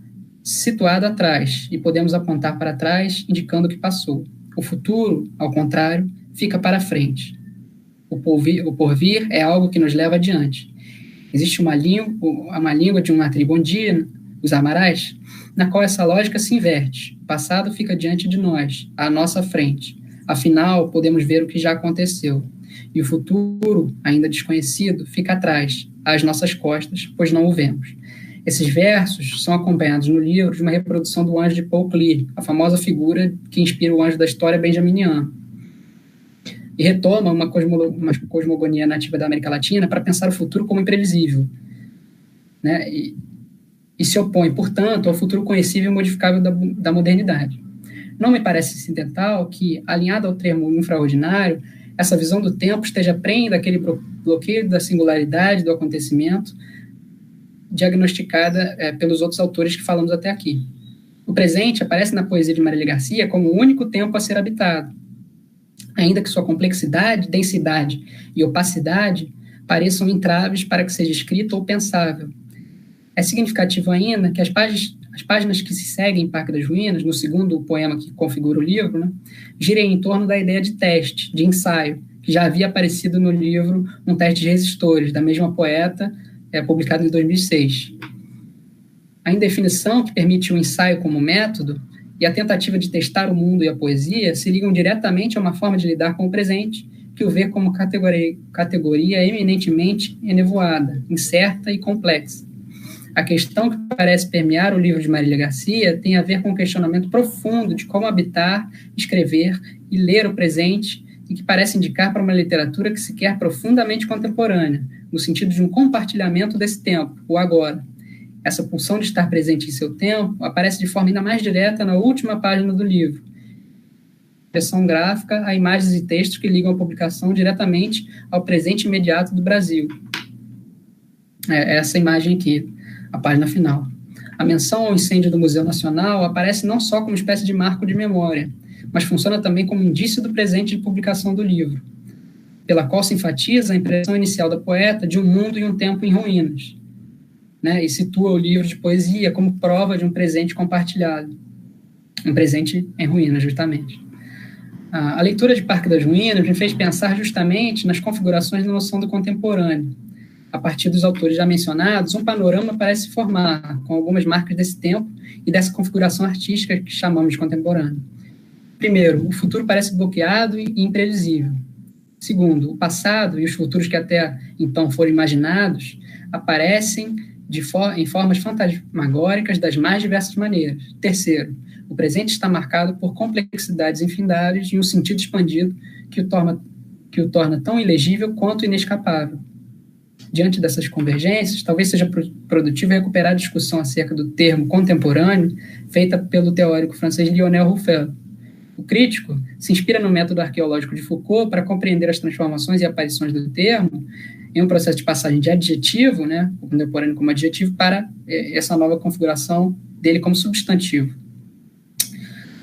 C: situado atrás e podemos apontar para trás, indicando o que passou. O futuro, ao contrário, fica para frente. O porvir é algo que nos leva adiante. Existe uma língua de uma tribo andina, os Amarais, na qual essa lógica se inverte. O passado fica diante de nós, à nossa frente. Afinal, podemos ver o que já aconteceu. E o futuro, ainda desconhecido, fica atrás, às nossas costas, pois não o vemos. Esses versos são acompanhados no livro de uma reprodução do Anjo de Paul Klee, a famosa figura que inspira o anjo da história benjaminiana, e retoma uma cosmogonia nativa da América Latina para pensar o futuro como imprevisível, né? E se opõe, portanto, ao futuro conhecível e modificável da modernidade. Não me parece incidental que, alinhado ao termo infraordinário, essa visão do tempo esteja prenhe daquele bloqueio da singularidade do acontecimento diagnosticada pelos outros autores que falamos até aqui. O presente aparece na poesia de Marília Garcia como o único tempo a ser habitado, ainda que sua complexidade, densidade e opacidade pareçam entraves para que seja escrito ou pensável. É significativo ainda que as páginas que se seguem em Parque das Ruínas, no segundo poema que configura o livro, né, girem em torno da ideia de teste, de ensaio, que já havia aparecido no livro Um Teste de Resistores, da mesma poeta, publicado em 2006. A indefinição que permite o ensaio como método e a tentativa de testar o mundo e a poesia se ligam diretamente a uma forma de lidar com o presente, que o vê como categoria eminentemente enevoada, incerta e complexa. A questão que parece permear o livro de Marília Garcia tem a ver com um questionamento profundo de como habitar, escrever e ler o presente, e que parece indicar para uma literatura que se quer profundamente contemporânea, no sentido de um compartilhamento desse tempo, o agora. Essa pulsão de estar presente em seu tempo aparece de forma ainda mais direta na última página do livro. Expressão gráfica a imagens e textos que ligam a publicação diretamente ao presente imediato do Brasil. Essa imagem aqui, a página final. A menção ao incêndio do Museu Nacional aparece não só como espécie de marco de memória, mas funciona também como indício do presente de publicação do livro. pela qual se enfatiza a impressão inicial da poeta de um mundo e um tempo em ruínas, né, e situa o livro de poesia como prova de um presente compartilhado, um presente em ruínas, justamente. A leitura de Parque das Ruínas me fez pensar justamente nas configurações da noção do contemporâneo. A partir dos autores já mencionados, um panorama parece se formar, com algumas marcas desse tempo e dessa configuração artística que chamamos de contemporâneo. Primeiro, o futuro parece bloqueado e imprevisível. Segundo, o passado e os futuros que até então foram imaginados aparecem em formas fantasmagóricas das mais diversas maneiras. Terceiro, o presente está marcado por complexidades infindáveis e um sentido expandido que o torna tão ilegível quanto inescapável. Diante dessas convergências, talvez seja produtivo recuperar a discussão acerca do termo contemporâneo feita pelo teórico francês Lionel Ruffel. O crítico se inspira no método arqueológico de Foucault para compreender as transformações e aparições do termo em um processo de passagem de adjetivo, né, o contemporâneo como adjetivo, para essa nova configuração dele como substantivo.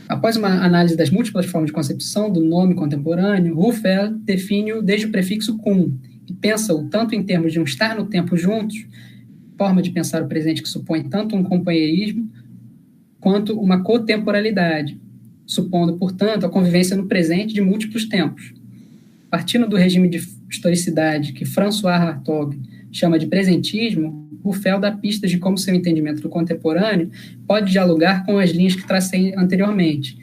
C: Após uma análise das múltiplas formas de concepção do nome contemporâneo, Ruffel define-o desde o prefixo cum, e pensa-o tanto em termos de um estar no tempo juntos, forma de pensar o presente que supõe tanto um companheirismo quanto uma cotemporalidade, supondo, portanto, a convivência no presente de múltiplos tempos. Partindo do regime de historicidade que François Hartog chama de presentismo, Ruffel dá pistas de como seu entendimento do contemporâneo pode dialogar com as linhas que tracei anteriormente,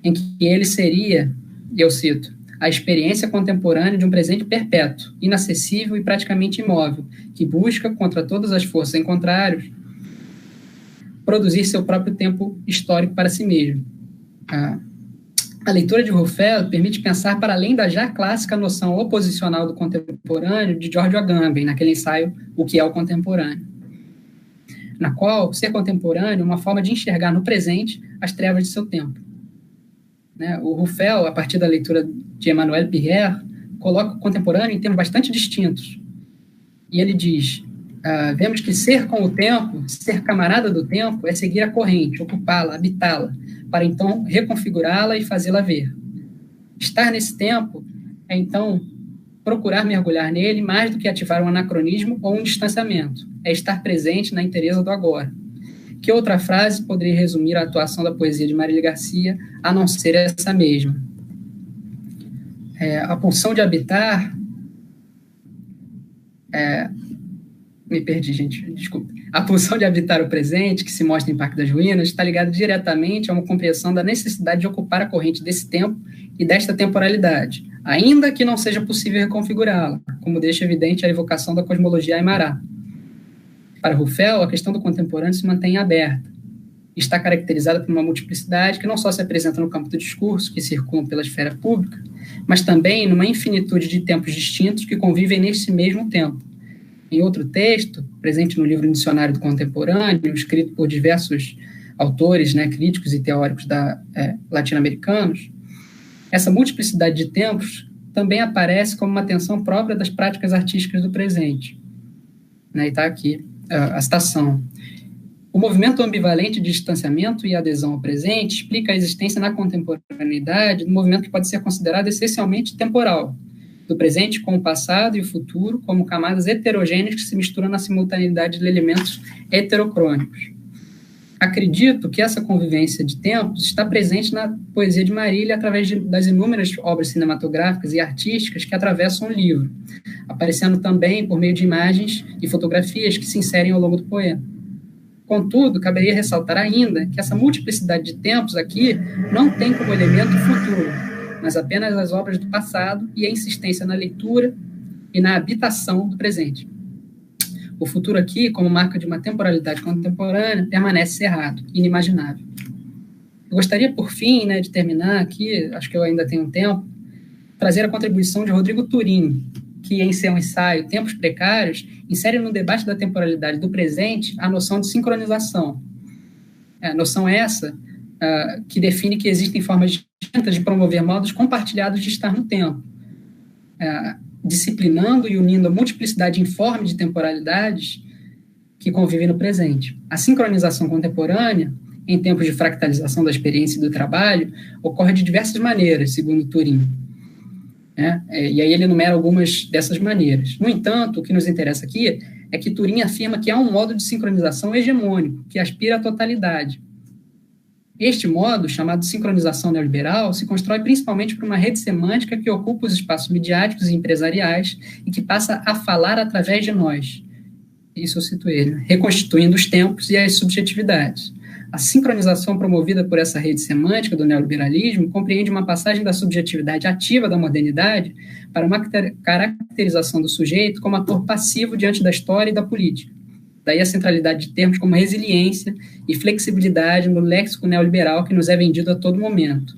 C: em que ele seria, eu cito, a experiência contemporânea de um presente perpétuo, inacessível e praticamente imóvel, que busca, contra todas as forças em contrário, produzir seu próprio tempo histórico para si mesmo. A leitura de Ruffel permite pensar para além da já clássica noção oposicional do contemporâneo de George Agamben, naquele ensaio O que é o Contemporâneo, na qual ser contemporâneo é uma forma de enxergar no presente as trevas de seu tempo. O Ruffel, a partir da leitura de Emmanuel Pierre, coloca o contemporâneo em termos bastante distintos. E ele diz, vemos que ser com o tempo, ser camarada do tempo, é seguir a corrente, ocupá-la, habitá-la, para então reconfigurá-la e fazê-la ver. Estar nesse tempo é, então, procurar mergulhar nele mais do que ativar um anacronismo ou um distanciamento. É estar presente na inteireza do agora. Que outra frase poderia resumir a atuação da poesia de Marília Garcia, a não ser essa mesma? A pulsão de habitar... me perdi, gente, desculpa. A pulsão de habitar o presente, que se mostra em Parque das Ruínas, está ligada diretamente a uma compreensão da necessidade de ocupar a corrente desse tempo e desta temporalidade, ainda que não seja possível reconfigurá-la, como deixa evidente a evocação da cosmologia Aymara. Para Ruffel, a questão do contemporâneo se mantém aberta. Está caracterizada por uma multiplicidade que não só se apresenta no campo do discurso, que circula pela esfera pública, mas também numa infinitude de tempos distintos que convivem nesse mesmo tempo. Em outro texto, presente no livro Dicionário do Contemporâneo, escrito por diversos autores, críticos e teóricos latino-americanos, essa multiplicidade de tempos também aparece como uma tensão própria das práticas artísticas do presente. E está aqui a citação. O movimento ambivalente de distanciamento e adesão ao presente explica a existência na contemporaneidade de um movimento que pode ser considerado essencialmente temporal, do presente com o passado e o futuro como camadas heterogêneas que se misturam na simultaneidade de elementos heterocrônicos. Acredito que essa convivência de tempos está presente na poesia de Marília através das inúmeras obras cinematográficas e artísticas que atravessam o livro, aparecendo também por meio de imagens e fotografias que se inserem ao longo do poema. Contudo, caberia ressaltar ainda que essa multiplicidade de tempos aqui não tem como elemento o futuro, mas apenas as obras do passado e a insistência na leitura e na habitação do presente. O futuro aqui, como marca de uma temporalidade contemporânea, permanece cerrado, inimaginável. Eu gostaria, por fim, de terminar aqui, acho que eu ainda tenho um tempo, trazer a contribuição de Rodrigo Turim, que em seu ensaio Tempos Precários, insere no debate da temporalidade do presente a noção de sincronização. A noção essa que define que existem formas distintas de promover modos compartilhados de estar no tempo, disciplinando e unindo a multiplicidade informe de temporalidades que convivem no presente. A sincronização contemporânea, em tempos de fractalização da experiência e do trabalho, ocorre de diversas maneiras, segundo Turim. né? E aí ele enumera algumas dessas maneiras. No entanto, o que nos interessa aqui é que Turing afirma que há um modo de sincronização hegemônico, que aspira à totalidade. Este modo, chamado de sincronização neoliberal, se constrói principalmente por uma rede semântica que ocupa os espaços midiáticos e empresariais e que passa a falar através de nós. Isso eu cito ele, né? Reconstituindo os tempos e as subjetividades. A sincronização promovida por essa rede semântica do neoliberalismo compreende uma passagem da subjetividade ativa da modernidade para uma caracterização do sujeito como ator passivo diante da história e da política. Daí a centralidade de termos como resiliência e flexibilidade no léxico neoliberal que nos é vendido a todo momento.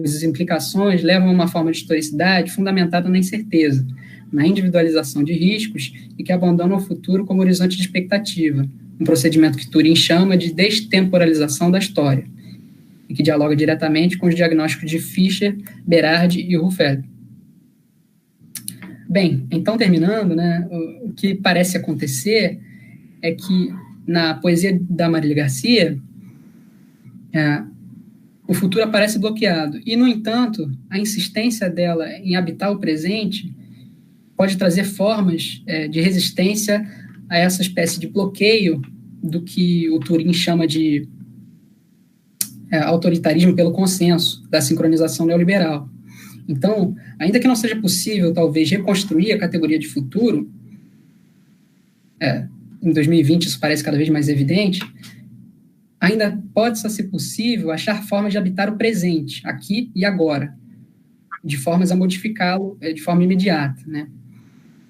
C: As implicações levam a uma forma de historicidade fundamentada na incerteza, na individualização de riscos e que abandona o futuro como horizonte de expectativa, um procedimento que Turing chama de destemporalização da história, e que dialoga diretamente com os diagnósticos de Fischer, Berardi e Ruffel. Bem, então terminando, né, o que parece acontecer é que na poesia da Marília Garcia, o futuro aparece bloqueado, e, no entanto, a insistência dela em habitar o presente pode trazer formas de resistência a essa espécie de bloqueio do que o Turing chama de autoritarismo pelo consenso, da sincronização neoliberal. Então, ainda que não seja possível, talvez, reconstruir a categoria de futuro, em 2020 isso parece cada vez mais evidente, ainda pode ser possível achar formas de habitar o presente, aqui e agora, de formas a modificá-lo de forma imediata, né?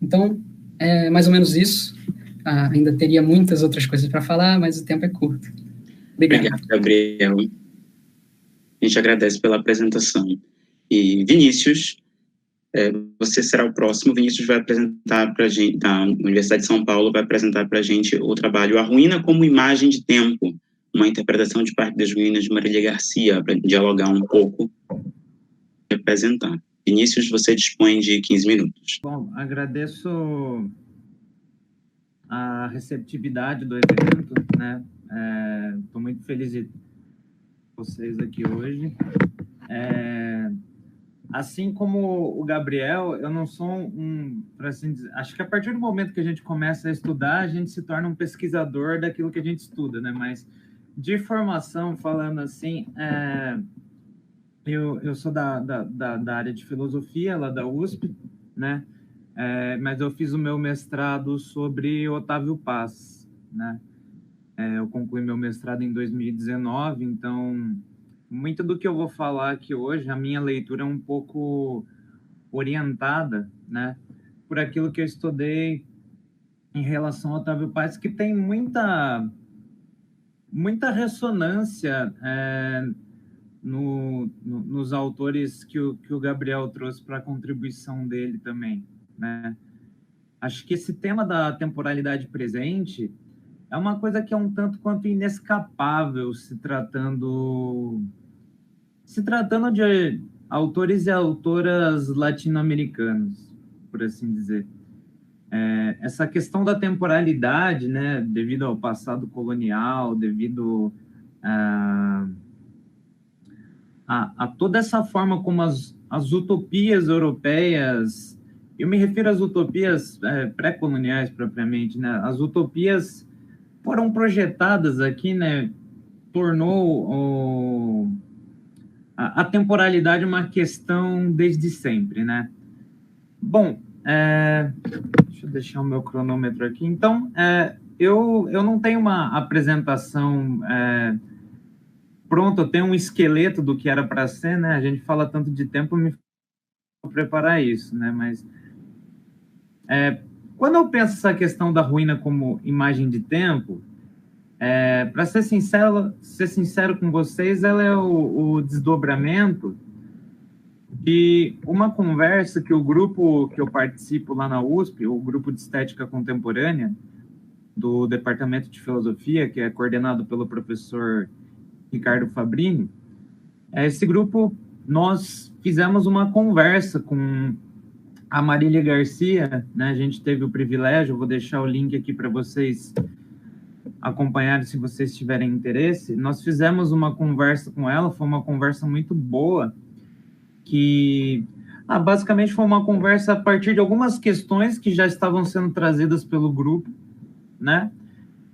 C: Então, é mais ou menos isso. Ainda teria muitas outras coisas para falar, mas o tempo é curto.
A: Obrigado, Gabriel. A gente agradece pela apresentação. E Vinícius, você será o próximo. Vinícius vai apresentar para a gente, da Universidade de São Paulo, vai apresentar para a gente o trabalho A Ruína como Imagem de Tempo, uma interpretação de Parque das Ruínas de Marília Garcia, para dialogar um pouco e apresentar. Vinícius, você dispõe de 15 minutos.
D: Bom, agradeço a receptividade do evento, né? Estou muito feliz de vocês aqui hoje. Assim como o Gabriel, eu não sou para assim dizer, acho que a partir do momento que a gente começa a estudar, a gente se torna um pesquisador daquilo que a gente estuda, né? Mas de formação, falando assim, eu sou da área de filosofia, lá da USP, né? Mas eu fiz o meu mestrado sobre Otávio Paz, né? Eu concluí meu mestrado em 2019, então muito do que eu vou falar aqui hoje, a minha leitura é um pouco orientada, né, por aquilo que eu estudei em relação ao Otávio Paz, que tem muita ressonância nos autores que o Gabriel trouxe para a contribuição dele também, né? Acho que esse tema da temporalidade presente é uma coisa que é um tanto quanto inescapável se tratando de autores e autoras latino-americanos, por assim dizer. Essa questão da temporalidade, né, devido ao passado colonial, devido a toda essa forma como as utopias europeias, eu me refiro às utopias pré-coloniais propriamente, né, as utopias foram projetadas aqui, né, tornou a temporalidade uma questão desde sempre, né. Bom, deixa eu deixar o meu cronômetro aqui. Então, eu não tenho uma apresentação pronta, eu tenho um esqueleto do que era para ser, né? A gente fala tanto de tempo, me vou preparar isso, né? Mas quando eu penso essa questão da ruína como imagem de tempo, para ser sincero com vocês, ela é o desdobramento de uma conversa que o grupo que eu participo lá na USP, o grupo de Estética Contemporânea, do Departamento de Filosofia, que é coordenado pelo professor Ricardo Fabrini, esse grupo, nós fizemos uma conversa com a Marília Garcia, né? A gente teve o privilégio, vou deixar o link aqui para vocês acompanharem se vocês tiverem interesse. Nós fizemos uma conversa com ela, foi uma conversa muito boa, que Basicamente foi uma conversa a partir de algumas questões que já estavam sendo trazidas pelo grupo, né?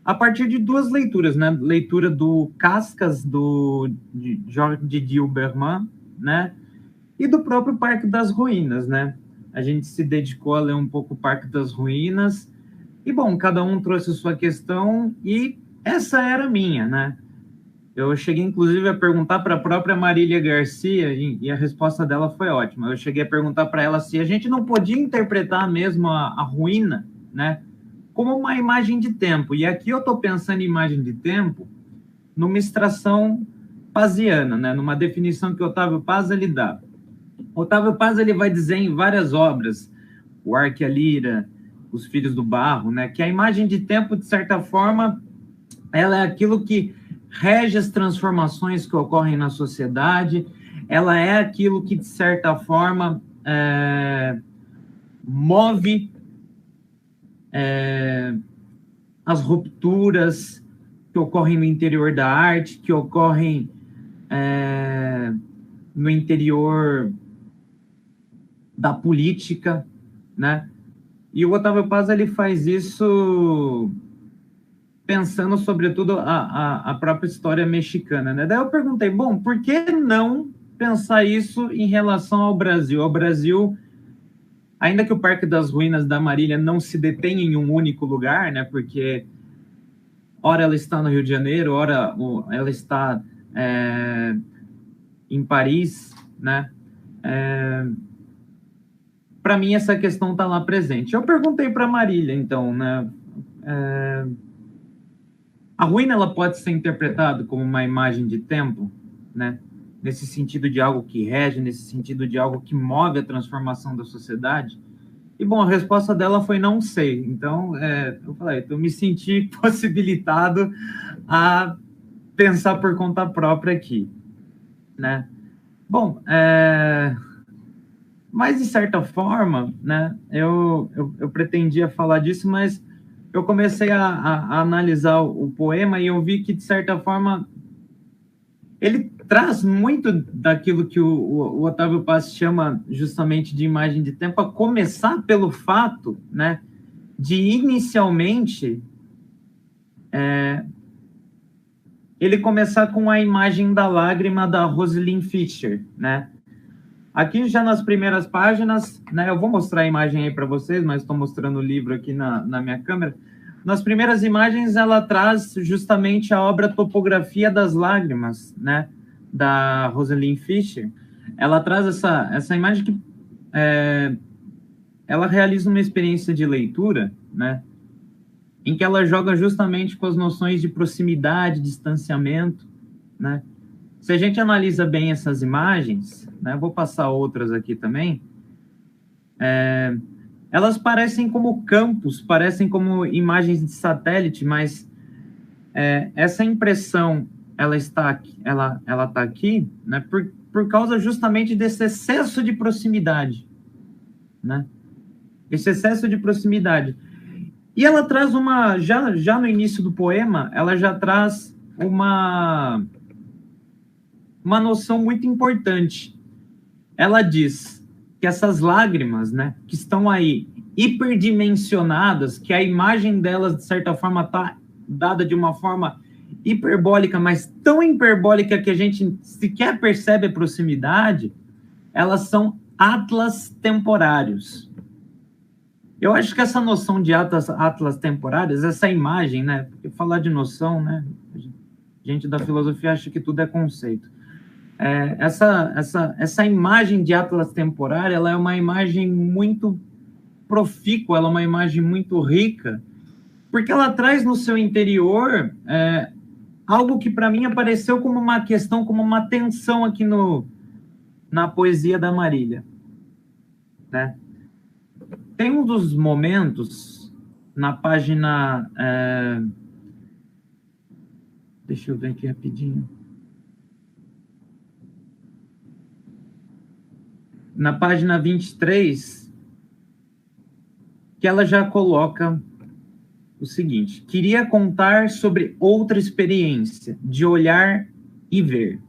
D: A partir de duas leituras, né? Leitura do Cascas, de Georges de Dilberman, né? E do próprio Parque das Ruínas, né? A gente se dedicou a ler um pouco o Parque das Ruínas, e, bom, cada um trouxe a sua questão, e essa era a minha, né? Eu cheguei, inclusive, a perguntar para a própria Marília Garcia, e a resposta dela foi ótima. Eu cheguei a perguntar para ela se a gente não podia interpretar mesmo a ruína, né, como uma imagem de tempo. E aqui eu estou pensando em imagem de tempo numa extração paziana, né, numa definição que Otávio Paz ele dá. Otávio Paz ele vai dizer em várias obras, o Arco e a Lira, Os Filhos do Barro, né, que a imagem de tempo, de certa forma, ela é aquilo que rege as transformações que ocorrem na sociedade, ela é aquilo que, de certa forma, move as rupturas que ocorrem no interior da arte, que ocorrem no interior da política, né? E o Otávio Paz, ele faz isso pensando, sobretudo, a própria história mexicana, né? Daí eu perguntei, bom, por que não pensar isso em relação ao Brasil? Ao Brasil, ainda que o Parque das Ruínas da Marília não se detenha em um único lugar, né? Porque ora ela está no Rio de Janeiro, ora ela está em Paris, né? Para mim, essa questão está lá presente. Eu perguntei para a Marília, então, né? A ruína ela pode ser interpretada como uma imagem de tempo, né? Nesse sentido de algo que rege, nesse sentido de algo que move a transformação da sociedade. E, bom, a resposta dela foi não sei. Então, eu falei, eu me senti possibilitado a pensar por conta própria aqui, né? Bom, mas, de certa forma, né, eu pretendia falar disso, mas eu comecei a analisar o poema e eu vi que, de certa forma, ele traz muito daquilo que o Otávio Paz chama justamente de imagem de tempo, a começar pelo fato, né, de, inicialmente, ele começar com a imagem da lágrima da Rosalind Fischer, né? Aqui, já nas primeiras páginas, né, eu vou mostrar a imagem aí para vocês, mas estou mostrando o livro aqui na minha câmera. Nas primeiras imagens, ela traz justamente a obra Topografia das Lágrimas, né, da Rosalind Fischer. Ela traz essa imagem que ela realiza uma experiência de leitura, né, em que ela joga justamente com as noções de proximidade, distanciamento, né. Se a gente analisa bem essas imagens, né, vou passar outras aqui também, elas parecem como campos, parecem como imagens de satélite, mas essa impressão, ela está aqui, né, por causa justamente desse excesso de proximidade, né? Esse excesso de proximidade. E ela traz já no início do poema, ela já traz uma noção muito importante. Ela diz que essas lágrimas, né, que estão aí hiperdimensionadas, que a imagem delas, de certa forma, está dada de uma forma hiperbólica, mas tão hiperbólica que a gente sequer percebe a proximidade, elas são atlas temporários. Eu acho que essa noção de atlas temporários, essa imagem, né, porque falar de noção, né, gente da filosofia acha que tudo é conceito. Essa imagem de atlas temporário, ela é uma imagem muito profícua, ela é uma imagem muito rica, porque ela traz no seu interior algo que para mim apareceu como uma questão, como uma tensão aqui na poesia da Marília, né? Tem um dos momentos na página... deixa eu ver aqui rapidinho. Na página 23, que ela já coloca o seguinte: queria contar sobre outra experiência, de olhar e ver.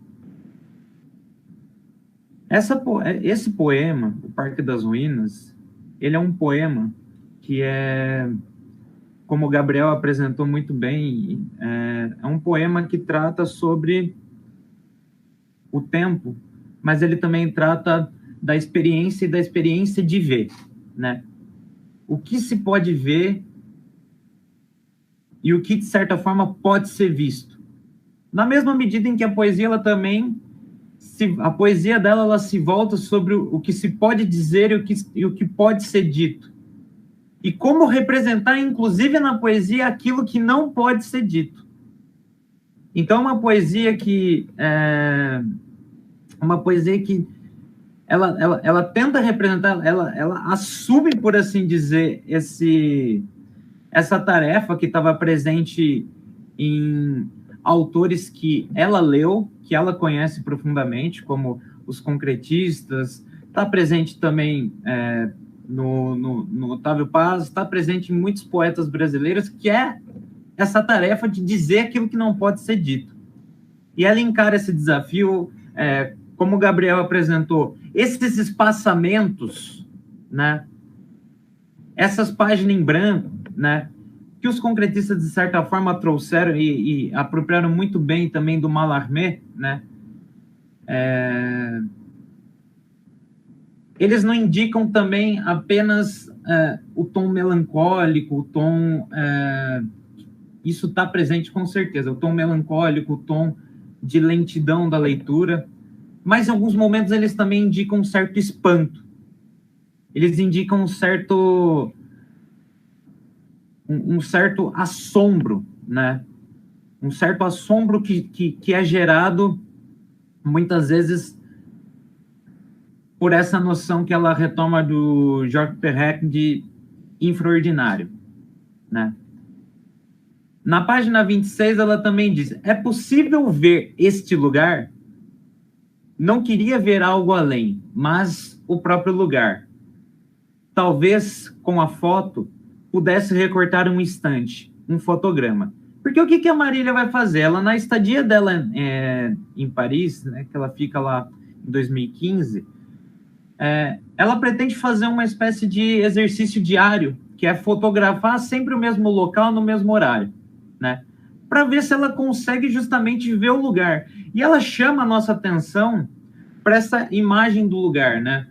D: Esse poema, O Parque das Ruínas, ele é um poema que como o Gabriel apresentou muito bem, é um poema que trata sobre o tempo, mas ele também trata da experiência e da experiência de ver, né? O que se pode ver e o que, de certa forma, pode ser visto. Na mesma medida em que a poesia, ela também, a poesia dela, ela se volta sobre o que se pode dizer e o que pode ser dito. E como representar, inclusive, na poesia, aquilo que não pode ser dito. Então, uma poesia que ela tenta representar, ela assume, por assim dizer, essa tarefa que estava presente em autores que ela leu, que ela conhece profundamente, como os concretistas, está presente também no Otávio Paz, está presente em muitos poetas brasileiros, que é essa tarefa de dizer aquilo que não pode ser dito. E ela encara esse desafio, como o Gabriel apresentou, esses espaçamentos, né? Essas páginas em branco, né? Que os concretistas, de certa forma, trouxeram e apropriaram muito bem também do Mallarmé, né? Eles não indicam também apenas o tom melancólico, o tom... isso está presente com certeza, o tom melancólico, o tom de lentidão da leitura, mas em alguns momentos eles também indicam um certo espanto. Eles indicam um certo assombro, né? Um certo assombro que é gerado, muitas vezes, por essa noção que ela retoma do Georges Perec de infraordinário, né? Na página 26, ela também diz: é possível ver este lugar? Não queria ver algo além, mas o próprio lugar. Talvez, com a foto, pudesse recortar um instante, um fotograma. Porque o que a Marília vai fazer? Ela, na estadia dela em Paris, né, que ela fica lá em 2015, ela pretende fazer uma espécie de exercício diário, que é fotografar sempre o mesmo local no mesmo horário, né? Para ver se ela consegue justamente ver o lugar. E ela chama a nossa atenção para essa imagem do lugar, né?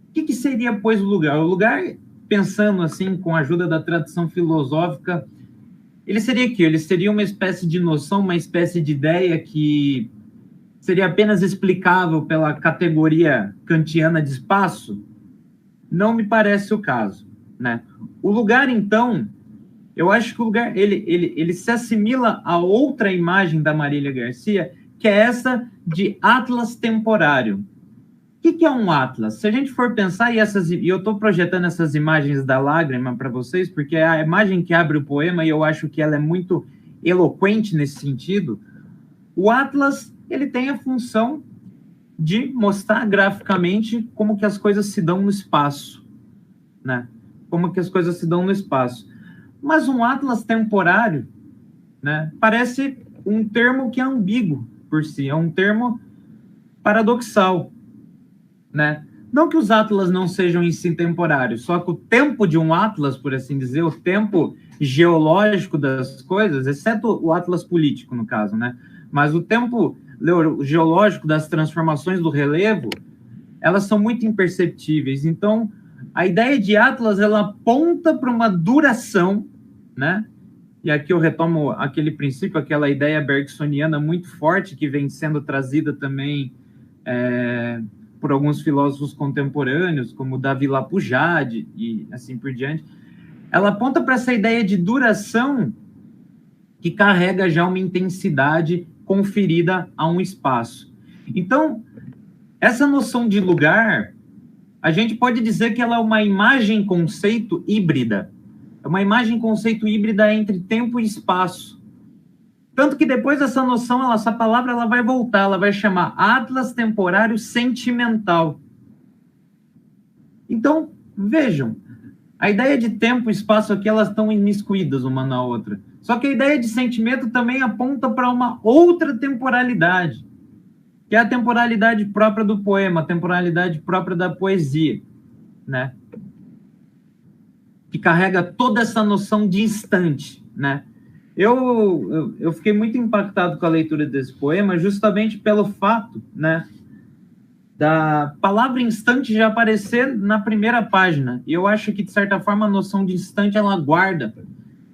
D: O que seria, pois, o lugar? O lugar, pensando assim, com a ajuda da tradição filosófica, ele seria aqui, ele seria uma espécie de noção, uma espécie de ideia que seria apenas explicável pela categoria kantiana de espaço? Não me parece o caso, né? O lugar, então, eu acho que o lugar, ele se assimila a outra imagem da Marília Garcia, que é essa de atlas temporário. O que é um atlas? Se a gente for pensar, e eu estou projetando essas imagens da lágrima para vocês, porque é a imagem que abre o poema, e eu acho que ela é muito eloquente nesse sentido. O atlas, ele tem a função de mostrar graficamente como que as coisas se dão no espaço, né? Como que as coisas se dão no espaço. Mas um atlas temporário, né, parece um termo que é ambíguo por si, é um termo paradoxal, né? Não que os atlas não sejam em si temporários, só que o tempo de um atlas, por assim dizer, o tempo geológico das coisas, exceto o atlas político, no caso, né? Mas o tempo geológico das transformações do relevo, elas são muito imperceptíveis. Então, a ideia de atlas, ela aponta para uma duração, né? E aqui eu retomo aquele princípio, aquela ideia bergsoniana muito forte que vem sendo trazida também por alguns filósofos contemporâneos, como Davi Lapujade e assim por diante. Ela aponta para essa ideia de duração que carrega já uma intensidade conferida a um espaço. Então, essa noção de lugar, a gente pode dizer que ela é uma imagem-conceito híbrida. É uma imagem-conceito híbrida entre tempo e espaço. Tanto que depois essa noção, essa palavra, ela vai voltar, ela vai chamar atlas temporário sentimental. Então, vejam, a ideia de tempo e espaço aqui, elas estão imiscuídas uma na outra. Só que a ideia de sentimento também aponta para uma outra temporalidade, que é a temporalidade própria do poema, a temporalidade própria da poesia, né? Que carrega toda essa noção de instante, né? Eu fiquei muito impactado com a leitura desse poema justamente pelo fato, né, da palavra instante já aparecer na primeira página. E eu acho que, de certa forma, a noção de instante, ela guarda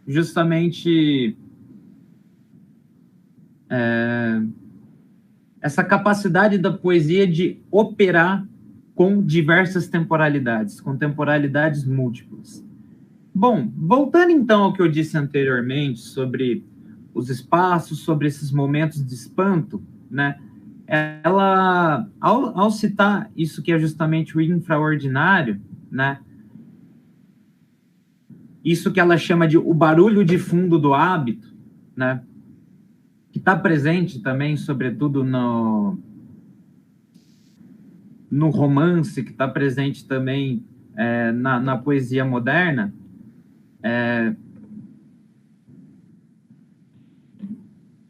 D: justamente essa capacidade da poesia de operar com diversas temporalidades, com temporalidades múltiplas. Bom, voltando então ao que eu disse anteriormente sobre os espaços, sobre esses momentos de espanto, né? Ela, ao citar isso que é justamente o infraordinário, né? Isso que ela chama de o barulho de fundo do hábito, né? Que está presente também, sobretudo no romance, que está presente também na poesia moderna.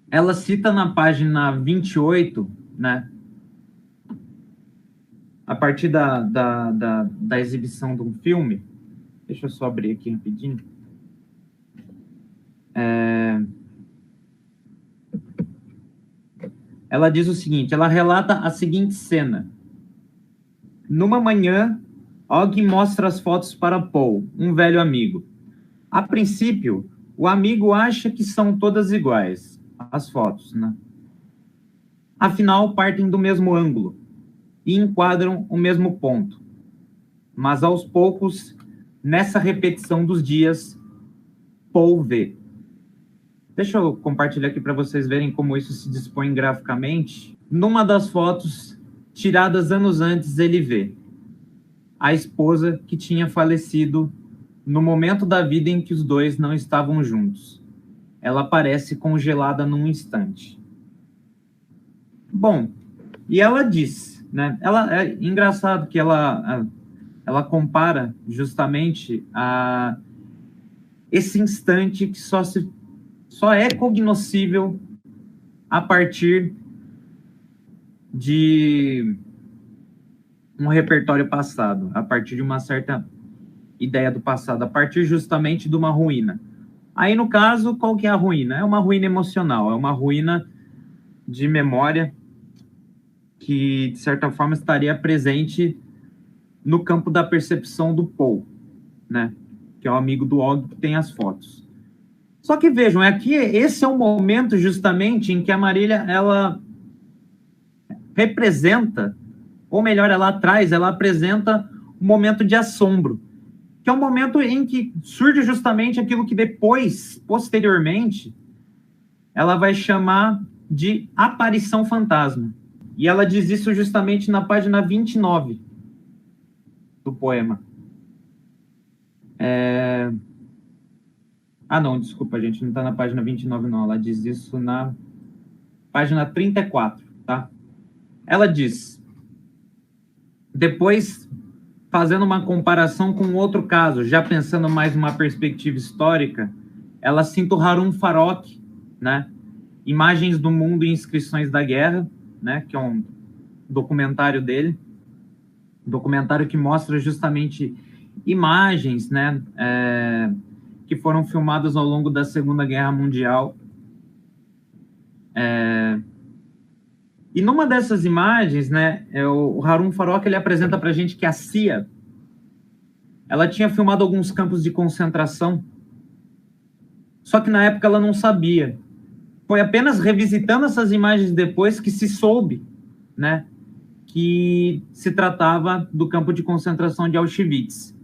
D: Ela cita na página 28, né, a partir da exibição de um filme. Deixa eu só abrir aqui rapidinho. Ela diz o seguinte, ela relata a seguinte cena. Numa manhã, Og mostra as fotos para Paul, um velho amigo. A princípio, o amigo acha que são todas iguais, as fotos, né? Afinal, partem do mesmo ângulo e enquadram o mesmo ponto. Mas, aos poucos, nessa repetição dos dias, Paul vê. Deixa eu compartilhar aqui para vocês verem como isso se dispõe graficamente. Numa das fotos, tiradas anos antes, ele vê a esposa que tinha falecido no momento da vida em que os dois não estavam juntos. Ela parece congelada num instante. Bom, e ela diz, né? É engraçado que ela compara justamente a esse instante que só é cognoscível a partir de um repertório passado, a partir de uma certa ideia do passado, a partir justamente de uma ruína. Aí, no caso, qual que é a ruína? É uma ruína emocional, é uma ruína de memória que, de certa forma, estaria presente no campo da percepção do Paul, né? Que é o amigo do Og que tem as fotos. Só que vejam, aqui esse é o momento justamente em que a Marília, ela representa, ou melhor, ela apresenta um momento de assombro, que é um momento em que surge justamente aquilo que depois, posteriormente, ela vai chamar de aparição fantasma. E ela diz isso justamente na página 29 do poema. Não, desculpa, gente, não está na página 29, não. Ela diz isso na página 34, tá? Ela diz, depois, fazendo uma comparação com outro caso, já pensando mais numa perspectiva histórica, ela cita o Harun Farok, né? Imagens do Mundo e Inscrições da Guerra, né? Que é um documentário dele, um documentário que mostra justamente imagens, né? Que foram filmadas ao longo da Segunda Guerra Mundial. E numa dessas imagens, né, o Harun Farok, ele apresenta para a gente que a CIA, ela tinha filmado alguns campos de concentração, só que na época ela não sabia. Foi apenas revisitando essas imagens depois que se soube, né, que se tratava do campo de concentração de Auschwitz.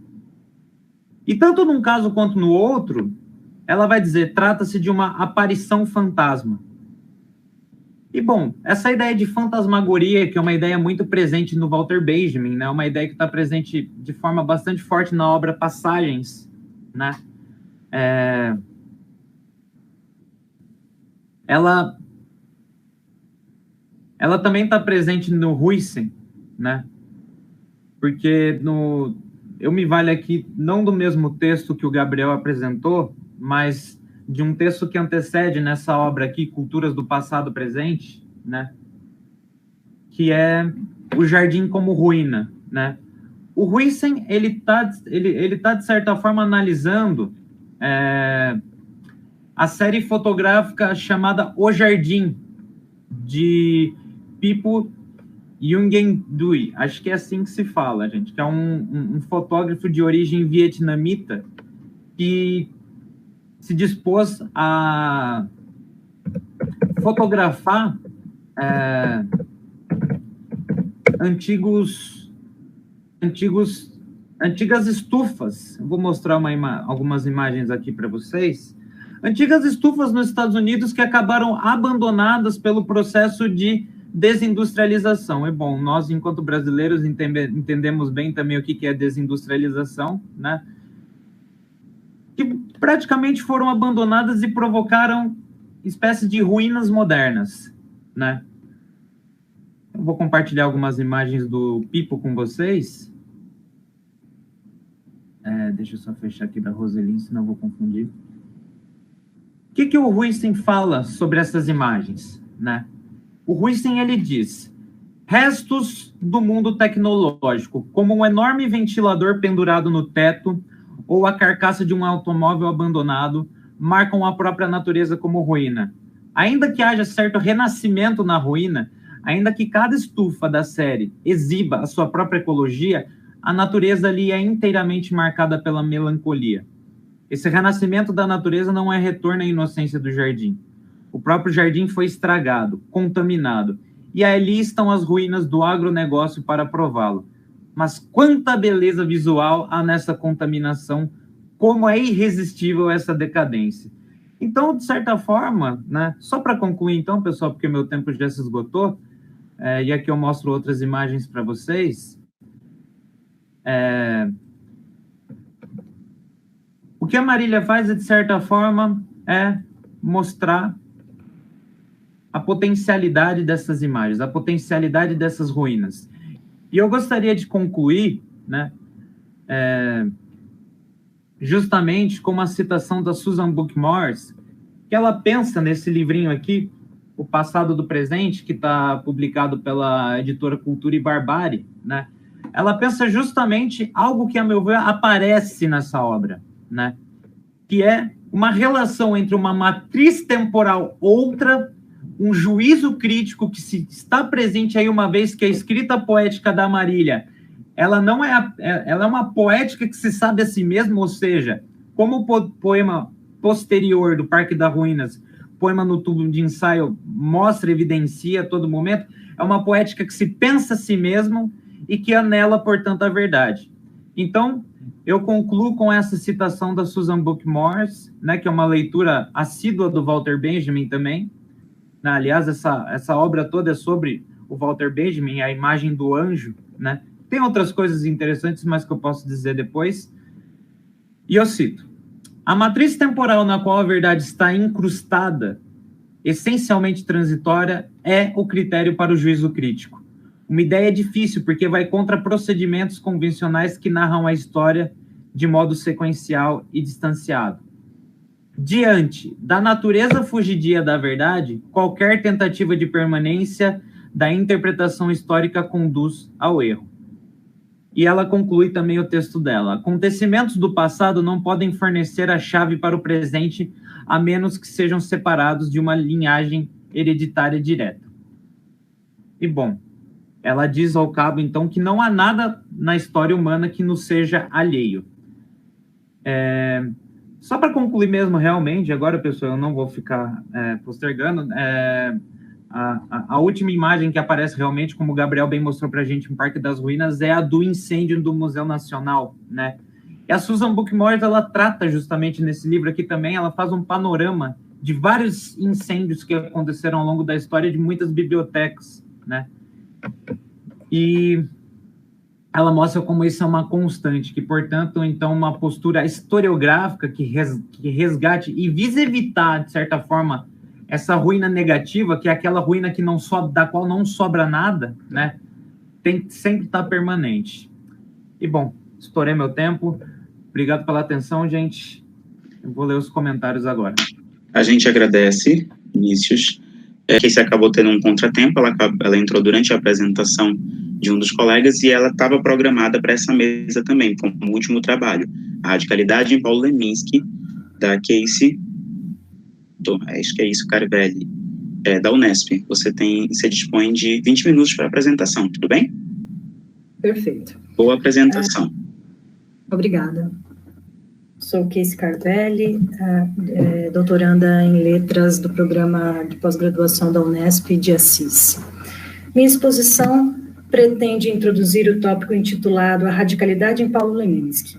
D: E tanto num caso quanto no outro, ela vai dizer, trata-se de uma aparição fantasma. E, bom, essa ideia de fantasmagoria, que é uma ideia muito presente no Walter Benjamin, né? Uma ideia que está presente de forma bastante forte na obra Passagens, né? Ela também está presente no Huyssen, né? Porque eu me valho aqui não do mesmo texto que o Gabriel apresentou, mas de um texto que antecede nessa obra aqui, Culturas do Passado Presente, né? que é o jardim como ruína, né? O Huijsen, ele tá, de certa forma, analisando a série fotográfica chamada O Jardim, de Pipo Nguyen-Duy, acho que é assim que se fala, gente, que é um fotógrafo de origem vietnamita que se dispôs a fotografar antigas estufas. Eu vou mostrar algumas imagens aqui para vocês. Antigas estufas nos Estados Unidos que acabaram abandonadas pelo processo de desindustrialização. E, bom, nós, enquanto brasileiros, entendemos bem também o que é desindustrialização, né? Que praticamente foram abandonadas e provocaram espécies de ruínas modernas, né? Eu vou compartilhar algumas imagens do Pipo com vocês. Deixa eu só fechar aqui da Roselin, senão eu vou confundir. O que o Huijsen fala sobre essas imagens, né? O Huijsen, ele diz: restos do mundo tecnológico, como um enorme ventilador pendurado no teto ou a carcaça de um automóvel abandonado, marcam a própria natureza como ruína. Ainda que haja certo renascimento na ruína, ainda que cada estufa da série exiba a sua própria ecologia, a natureza ali é inteiramente marcada pela melancolia. Esse renascimento da natureza não é retorno à inocência do jardim. O próprio jardim foi estragado, contaminado, e ali estão as ruínas do agronegócio para prová-lo. Mas quanta beleza visual há nessa contaminação, como é irresistível essa decadência. Então, de certa forma, né, só para concluir então, pessoal, porque meu tempo já se esgotou, e aqui eu mostro outras imagens para vocês. O que a Marília faz, de certa forma, é mostrar a potencialidade dessas imagens, a potencialidade dessas ruínas. E eu gostaria de concluir, né, justamente com uma citação da Susan Book-Morss, que ela pensa nesse livrinho aqui, O Passado do Presente, que está publicado pela editora Cultura e Barbárie, né? Ela pensa justamente algo que, a meu ver, aparece nessa obra, né? Que é uma relação entre uma matriz temporal outra, um juízo crítico que está presente aí, uma vez que a escrita poética da Marília, ela não ela é uma poética que se sabe a si mesma, ou seja, como o poema posterior do Parque das Ruínas, poema no tubo de ensaio, mostra, evidencia a todo momento, é uma poética que se pensa a si mesmo e que anela, portanto, a verdade. Então, eu concluo com essa citação da Susan Book-Morss, né, que é uma leitura assídua do Walter Benjamin também. Aliás, essa obra toda é sobre o Walter Benjamin, a imagem do anjo, né? Tem outras coisas interessantes, mas que eu posso dizer depois. E eu cito: a matriz temporal na qual a verdade está incrustada, essencialmente transitória, é o critério para o juízo crítico. Uma ideia difícil, porque vai contra procedimentos convencionais que narram a história de modo sequencial e distanciado. Diante da natureza fugidia da verdade, qualquer tentativa de permanência da interpretação histórica conduz ao erro. E ela conclui também o texto dela: acontecimentos do passado não podem fornecer a chave para o presente, a menos que sejam separados de uma linhagem hereditária direta. E, bom, ela diz ao cabo, então, que não há nada na história humana que nos seja alheio. Só para concluir mesmo, realmente, agora, pessoal, eu não vou ficar postergando, a última imagem que aparece realmente, como o Gabriel bem mostrou para a gente no Parque das Ruínas, é a do incêndio do Museu Nacional, né? E a Susan Book-Morss, ela trata justamente nesse livro aqui também, ela faz um panorama de vários incêndios que aconteceram ao longo da história de muitas bibliotecas, né? E ela mostra como isso é uma constante, que, portanto, então, uma postura historiográfica que resgate e visa evitar, de certa forma, essa ruína negativa, que é aquela ruína que não sobe, da qual não sobra nada, né? Tem que sempre estar permanente. E, bom, estourei meu tempo. Obrigado pela atenção, gente. Eu vou ler os comentários agora.
A: A gente agradece, Vinícius. Casey acabou tendo um contratempo, ela entrou durante a apresentação de um dos colegas e ela estava programada para essa mesa também, como último trabalho. A radicalidade em Paulo Leminski, da Casey, acho que é isso, Carvelli, da Unesp. Você dispõe de 20 minutos para a apresentação, tudo bem?
E: Perfeito.
A: Boa apresentação.
E: Obrigada. Sou Casey Carvelli, doutoranda em letras do programa de pós-graduação da Unesp de Assis. Minha exposição pretende introduzir o tópico intitulado A Radicalidade em Paulo Leminski.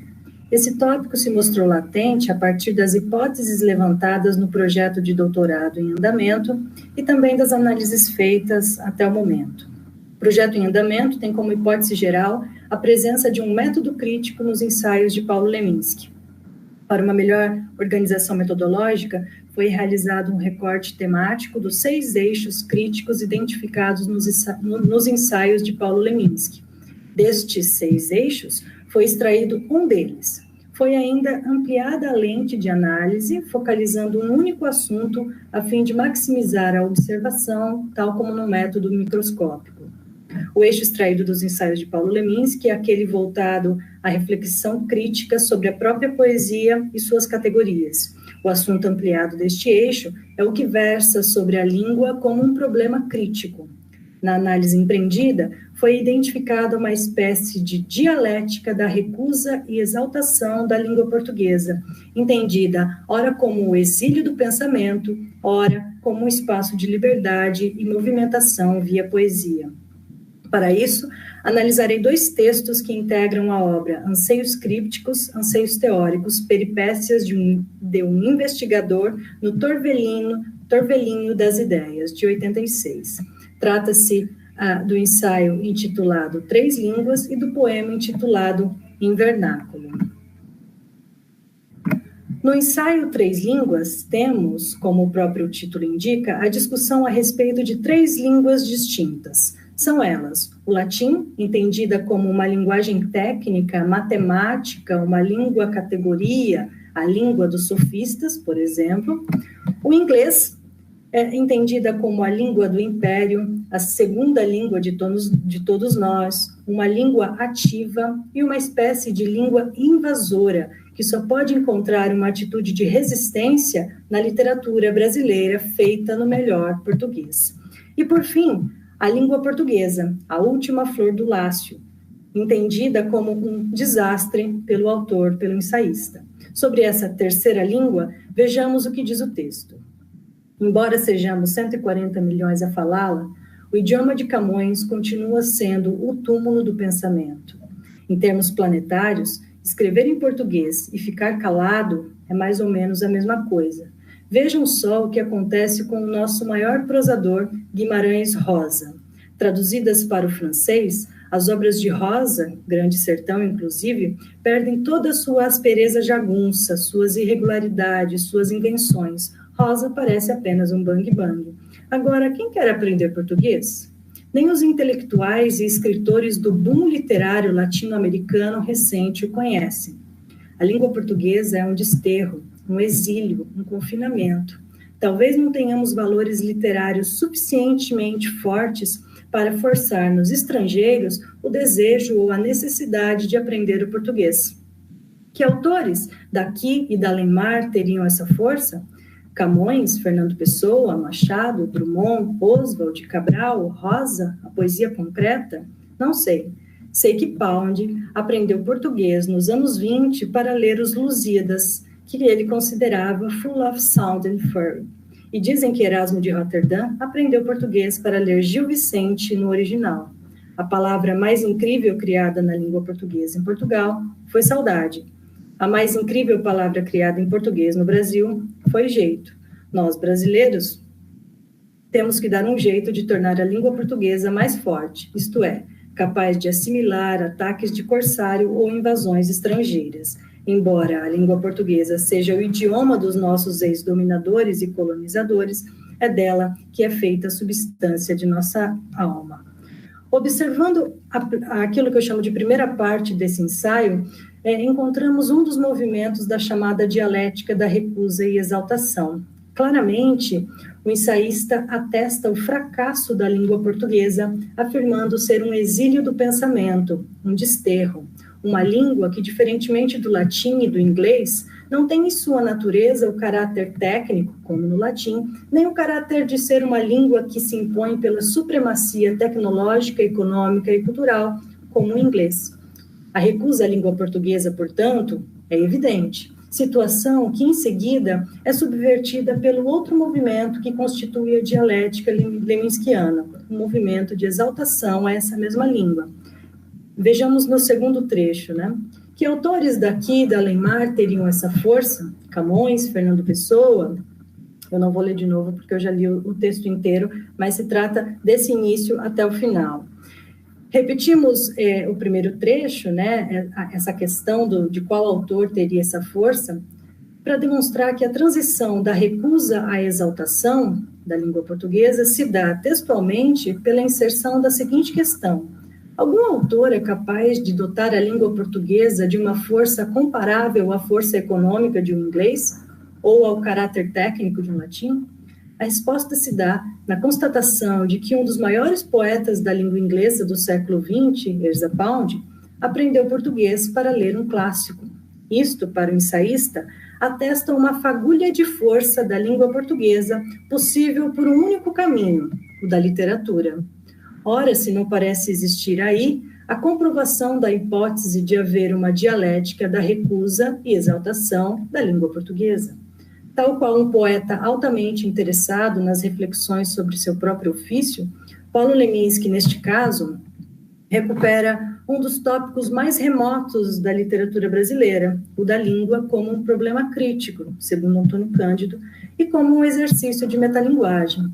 E: Esse tópico se mostrou latente a partir das hipóteses levantadas no projeto de doutorado em andamento e também das análises feitas até o momento. O projeto em andamento tem como hipótese geral a presença de um método crítico nos ensaios de Paulo Leminski. Para uma melhor organização metodológica, foi realizado um recorte temático dos 6 eixos críticos identificados nos ensaios de Paulo Leminski. Destes 6 eixos, foi extraído um deles. Foi ainda ampliada a lente de análise, focalizando um único assunto, a fim de maximizar a observação, tal como no método microscópico. O eixo extraído dos ensaios de Paulo Leminski é aquele voltado à reflexão crítica sobre a própria poesia e suas categorias. O assunto ampliado deste eixo é o que versa sobre a língua como um problema crítico. Na análise empreendida, foi identificada uma espécie de dialética da recusa e exaltação da língua portuguesa, entendida ora como o exílio do pensamento, ora como um espaço de liberdade e movimentação via poesia. Para isso, analisarei 2 textos que integram a obra Anseios Crípticos, Anseios Teóricos, Peripécias de um investigador no Torvelinho das Ideias, de 86. Trata-se do ensaio intitulado 3 Línguas e do poema intitulado Invernáculo. No ensaio 3 Línguas, temos, como o próprio título indica, a discussão a respeito de 3 línguas distintas. São elas o latim, entendida como uma linguagem técnica, matemática, uma língua categoria, a língua dos sofistas, por exemplo. O inglês, entendida como a língua do império, a segunda língua de todos nós, uma língua ativa e uma espécie de língua invasora, que só pode encontrar uma atitude de resistência na literatura brasileira feita no melhor português. E, por fim, a língua portuguesa, a última flor do Lácio, entendida como um desastre pelo autor, pelo ensaísta. Sobre essa terceira língua, vejamos o que diz o texto. Embora sejamos 140 milhões a falá-la, o idioma de Camões continua sendo o túmulo do pensamento. Em termos planetários, escrever em português e ficar calado é mais ou menos a mesma coisa. Vejam só o que acontece com o nosso maior prosador, Guimarães Rosa. Traduzidas para o francês, as obras de Rosa, Grande Sertão inclusive, perdem toda a sua aspereza jagunça, suas irregularidades, suas invenções. Rosa parece apenas um bang-bang. Agora, quem quer aprender português? Nem os intelectuais e escritores do boom literário latino-americano recente o conhecem. A língua portuguesa é um desterro, um exílio, um confinamento. Talvez não tenhamos valores literários suficientemente fortes para forçar nos estrangeiros o desejo ou a necessidade de aprender o português. Que autores daqui e da além-mar teriam essa força? Camões, Fernando Pessoa, Machado, Drummond, Oswald, Cabral, Rosa, a poesia concreta? Não sei. Sei que Pound aprendeu português nos anos 20 para ler os Lusíadas, que ele considerava full of sound and fury. E dizem que Erasmo de Roterdã aprendeu português para ler Gil Vicente no original. A palavra mais incrível criada na língua portuguesa em Portugal foi saudade. A mais incrível palavra criada em português no Brasil foi jeito. Nós, brasileiros, temos que dar um jeito de tornar a língua portuguesa mais forte, isto é, capaz de assimilar ataques de corsário ou invasões estrangeiras. Embora a língua portuguesa seja o idioma dos nossos ex-dominadores e colonizadores, é dela que é feita a substância de nossa alma. Observando aquilo que eu chamo de primeira parte desse ensaio, encontramos um dos movimentos da chamada dialética da recusa e exaltação. Claramente, o ensaísta atesta o fracasso da língua portuguesa, afirmando ser um exílio do pensamento, um desterro, uma língua que, diferentemente do latim e do inglês, não tem em sua natureza o caráter técnico, como no latim, nem o caráter de ser uma língua que se impõe pela supremacia tecnológica, econômica e cultural, como o inglês. A recusa à língua portuguesa, portanto, é evidente, situação que, em seguida, é subvertida pelo outro movimento que constitui a dialética leminskiana, um movimento de exaltação a essa mesma língua. Vejamos no segundo trecho, né? Que autores daqui da Além-Mar teriam essa força? Camões, Fernando Pessoa. Eu não vou ler de novo porque eu já li o texto inteiro, mas se trata desse início até o final. Repetimos o primeiro trecho, né? Essa questão de qual autor teria essa força, para demonstrar que a transição da recusa à exaltação da língua portuguesa se dá textualmente pela inserção da seguinte questão: algum autor é capaz de dotar a língua portuguesa de uma força comparável à força econômica de um inglês ou ao caráter técnico de um latim? A resposta se dá na constatação de que um dos maiores poetas da língua inglesa do século XX, Ezra Pound, aprendeu português para ler um clássico. Isto, para o ensaísta, atesta uma fagulha de força da língua portuguesa possível por um único caminho, o da literatura. Ora, se não parece existir aí a comprovação da hipótese de haver uma dialética da recusa e exaltação da língua portuguesa. Tal qual um poeta altamente interessado nas reflexões sobre seu próprio ofício, Paulo Leminski, neste caso, recupera um dos tópicos mais remotos da literatura brasileira, o da língua como um problema crítico, segundo Antônio Cândido, e como um exercício de metalinguagem.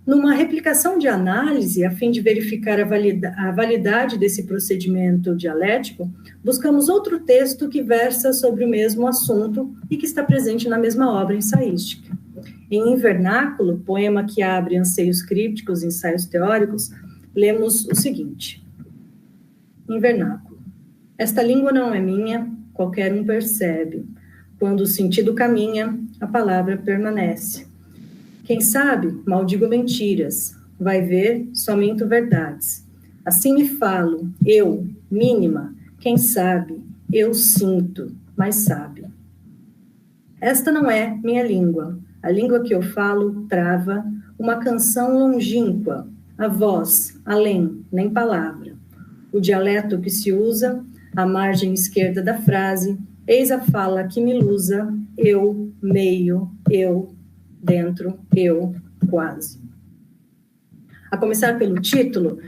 E: Numa replicação de análise, a fim de verificar a validade desse procedimento dialético, buscamos outro texto que versa sobre o mesmo assunto e que está presente na mesma obra ensaística. Em Vernáculo, poema que abre anseios crípticos e ensaios teóricos, lemos o seguinte: em Vernáculo: esta língua não é minha, qualquer um percebe. Quando o sentido caminha, a palavra permanece. Quem sabe, mal digo mentiras, vai ver, só minto verdades. Assim me falo, eu, mínima, quem sabe, eu sinto, mas sabe. Esta não é minha língua, a língua que eu falo trava uma canção longínqua, a voz, além, nem palavra. O dialeto que se usa, à margem esquerda da frase, eis a fala que me lusa, eu, meio, eu, dentro, eu, quase. A começar pelo título,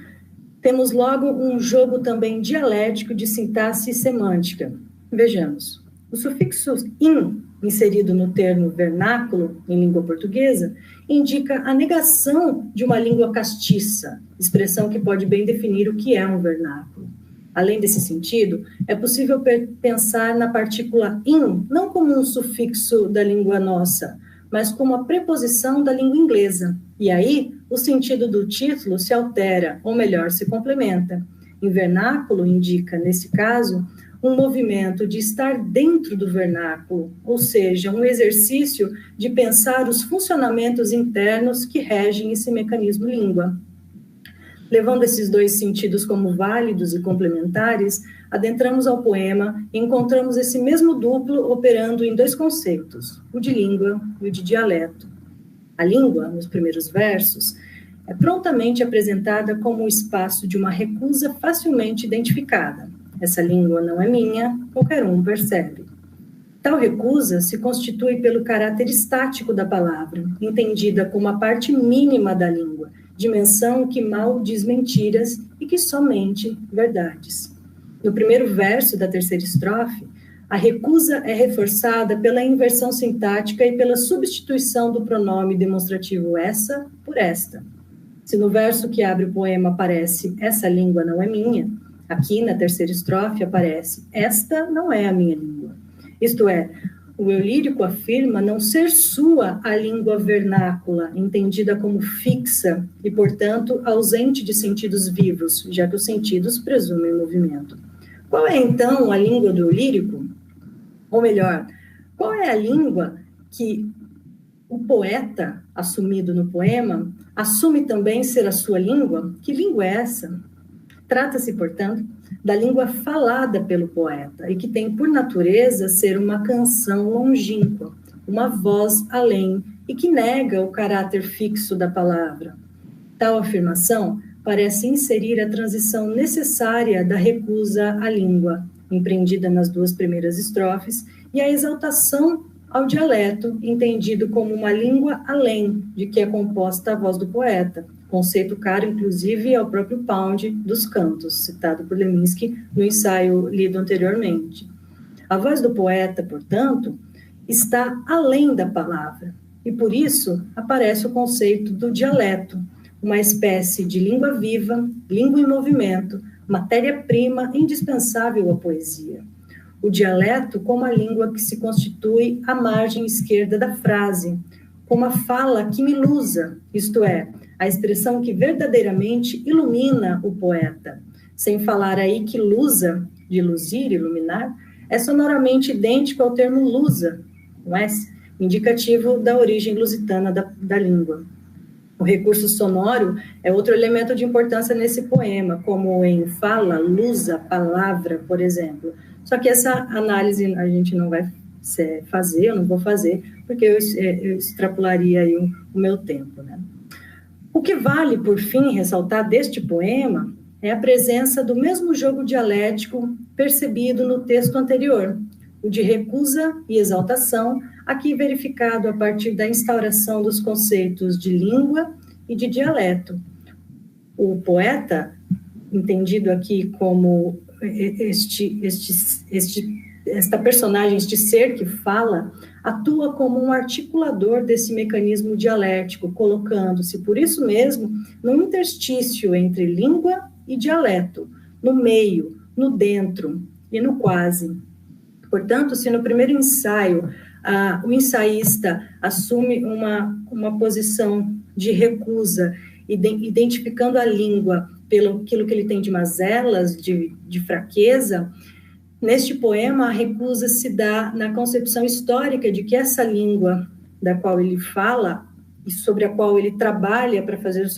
E: temos logo um jogo também dialético de sintaxe e semântica. Vejamos. O sufixo in, inserido no termo vernáculo, em língua portuguesa, indica a negação de uma língua castiça, expressão que pode bem definir o que é um vernáculo. Além desse sentido, é possível pensar na partícula in, não como um sufixo da língua nossa, mas como a preposição da língua inglesa. E aí, o sentido do título se altera, ou melhor, se complementa. Em vernáculo indica, nesse caso, um movimento de estar dentro do vernáculo, ou seja, um exercício de pensar os funcionamentos internos que regem esse mecanismo língua. Levando esses dois sentidos como válidos e complementares, adentramos ao poema e encontramos esse mesmo duplo operando em dois conceitos, o de língua e o de dialeto. A língua, nos primeiros versos, é prontamente apresentada como o espaço de uma recusa facilmente identificada. Essa língua não é minha, qualquer um percebe. Tal recusa se constitui pelo caráter estático da palavra, entendida como a parte mínima da língua, dimensão que mal diz mentiras e que somente verdades. No primeiro verso da terceira estrofe, a recusa é reforçada pela inversão sintática e pela substituição do pronome demonstrativo essa por esta. Se no verso que abre o poema aparece essa língua não é minha, aqui na terceira estrofe aparece esta não é a minha língua. Isto é, o eu lírico afirma não ser sua a língua vernácula, entendida como fixa e, portanto, ausente de sentidos vivos, já que os sentidos presumem movimento. Qual é, então, a língua do eu lírico? Ou melhor, qual é a língua que o poeta, assumido no poema, assume também ser a sua língua? Que língua é essa? Trata-se, portanto, da língua falada pelo poeta e que tem por natureza ser uma canção longínqua, uma voz além e que nega o caráter fixo da palavra. Tal afirmação parece inserir a transição necessária da recusa à língua, empreendida nas duas primeiras estrofes, e a exaltação ao dialeto, entendido como uma língua além de que é composta a voz do poeta, conceito caro, inclusive, ao próprio Pound dos Cantos, citado por Leminski no ensaio lido anteriormente. A voz do poeta, portanto, está além da palavra, e por isso aparece o conceito do dialeto, uma espécie de língua viva, língua em movimento, matéria-prima indispensável à poesia. O dialeto como a língua que se constitui à margem esquerda da frase, como a fala que me lusa, isto é, a expressão que verdadeiramente ilumina o poeta. Sem falar aí que lusa, de luzir, iluminar, é sonoramente idêntico ao termo lusa, não é? Indicativo da origem lusitana da língua. O recurso sonoro é outro elemento de importância nesse poema, como em fala, lusa, palavra, por exemplo. Só que essa análise a gente não vai fazer, eu não vou fazer, porque eu extrapolaria aí o meu tempo, né? O que vale, por fim, ressaltar deste poema é a presença do mesmo jogo dialético percebido no texto anterior, o de recusa e exaltação, aqui verificado a partir da instauração dos conceitos de língua e de dialeto. O poeta, entendido aqui como esta personagem, este ser que fala, atua como um articulador desse mecanismo dialético, colocando-se, por isso mesmo, num interstício entre língua e dialeto, no meio, no dentro e no quase. Portanto, se no primeiro ensaio o ensaísta assume uma posição de recusa, identificando a língua pelo aquilo que ele tem de mazelas, de fraqueza, neste poema a recusa se dá na concepção histórica de que essa língua da qual ele fala e sobre a qual ele trabalha para fazer o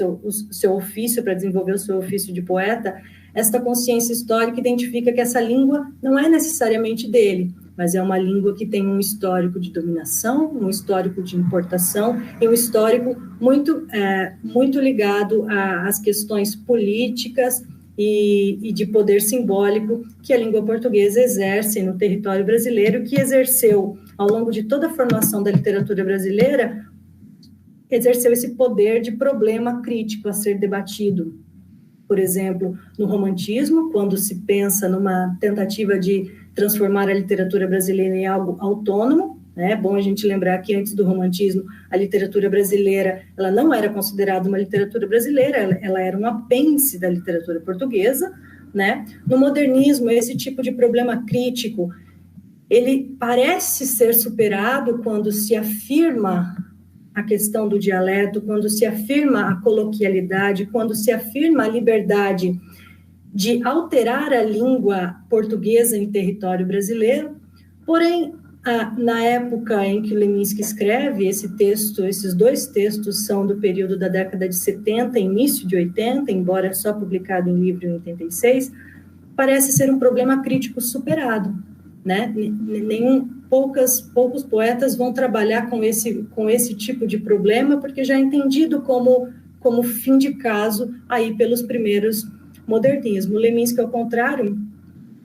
E: seu ofício, para desenvolver o seu ofício de poeta, esta consciência histórica identifica que essa língua não é necessariamente dele, mas é uma língua que tem um histórico de dominação, um histórico de importação e um histórico muito ligado às questões políticas e de poder simbólico que a língua portuguesa exerce no território brasileiro, que exerceu, ao longo de toda a formação da literatura brasileira, exerceu esse poder de problema crítico a ser debatido. Por exemplo, no romantismo, quando se pensa numa tentativa de transformar a literatura brasileira em algo autônomo, né? É bom a gente lembrar que antes do romantismo, a literatura brasileira ela não era considerada uma literatura brasileira, ela era um apêndice da literatura portuguesa, né? No modernismo, esse tipo de problema crítico, ele parece ser superado quando se afirma a questão do dialeto, quando se afirma a coloquialidade, quando se afirma a liberdade de alterar a língua portuguesa em território brasileiro. Porém, na época em que Leminski escreve esses dois textos são do período da década de 70, início de 80, embora só publicado em livro em 86, parece ser um problema crítico superado, né? Poucos poetas vão trabalhar com esse tipo de problema, porque já é entendido como fim de caso aí pelos primeiros modernismos. Leminski, ao contrário,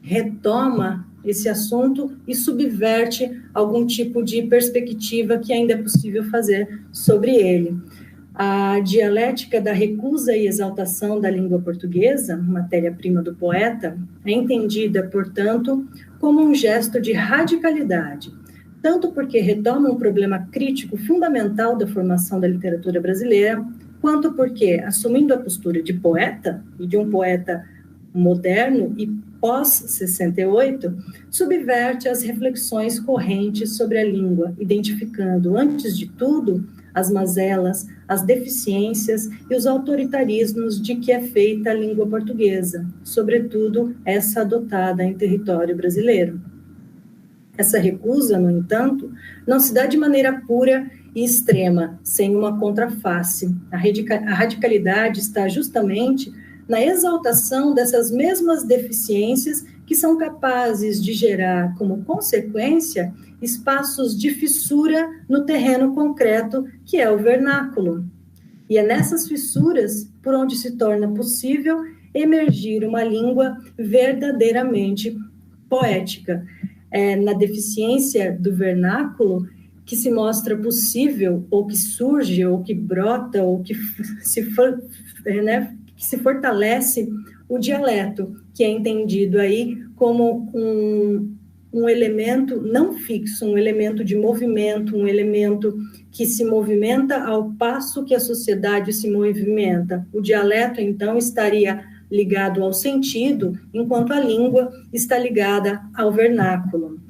E: retoma esse assunto e subverte algum tipo de perspectiva que ainda é possível fazer sobre ele. A dialética da recusa e exaltação da língua portuguesa, matéria-prima do poeta, é entendida, portanto, como um gesto de radicalidade, tanto porque retoma um problema crítico fundamental da formação da literatura brasileira, quanto porque, assumindo a postura de poeta, e de um poeta moderno e pós-68, subverte as reflexões correntes sobre a língua, identificando, antes de tudo, as mazelas, as deficiências e os autoritarismos de que é feita a língua portuguesa, sobretudo essa adotada em território brasileiro. Essa recusa, no entanto, não se dá de maneira pura e extrema, sem uma contraface. A radicalidade está justamente na exaltação dessas mesmas deficiências que são capazes de gerar, como consequência, espaços de fissura no terreno concreto, que é o vernáculo. E é nessas fissuras por onde se torna possível emergir uma língua verdadeiramente poética. É na deficiência do vernáculo que se mostra possível, ou que surge, ou que brota, ou que se fortalece o dialeto, que é entendido aí como um elemento não fixo, um elemento de movimento, um elemento que se movimenta ao passo que a sociedade se movimenta. O dialeto, então, estaria ligado ao sentido, enquanto a língua está ligada ao vernáculo.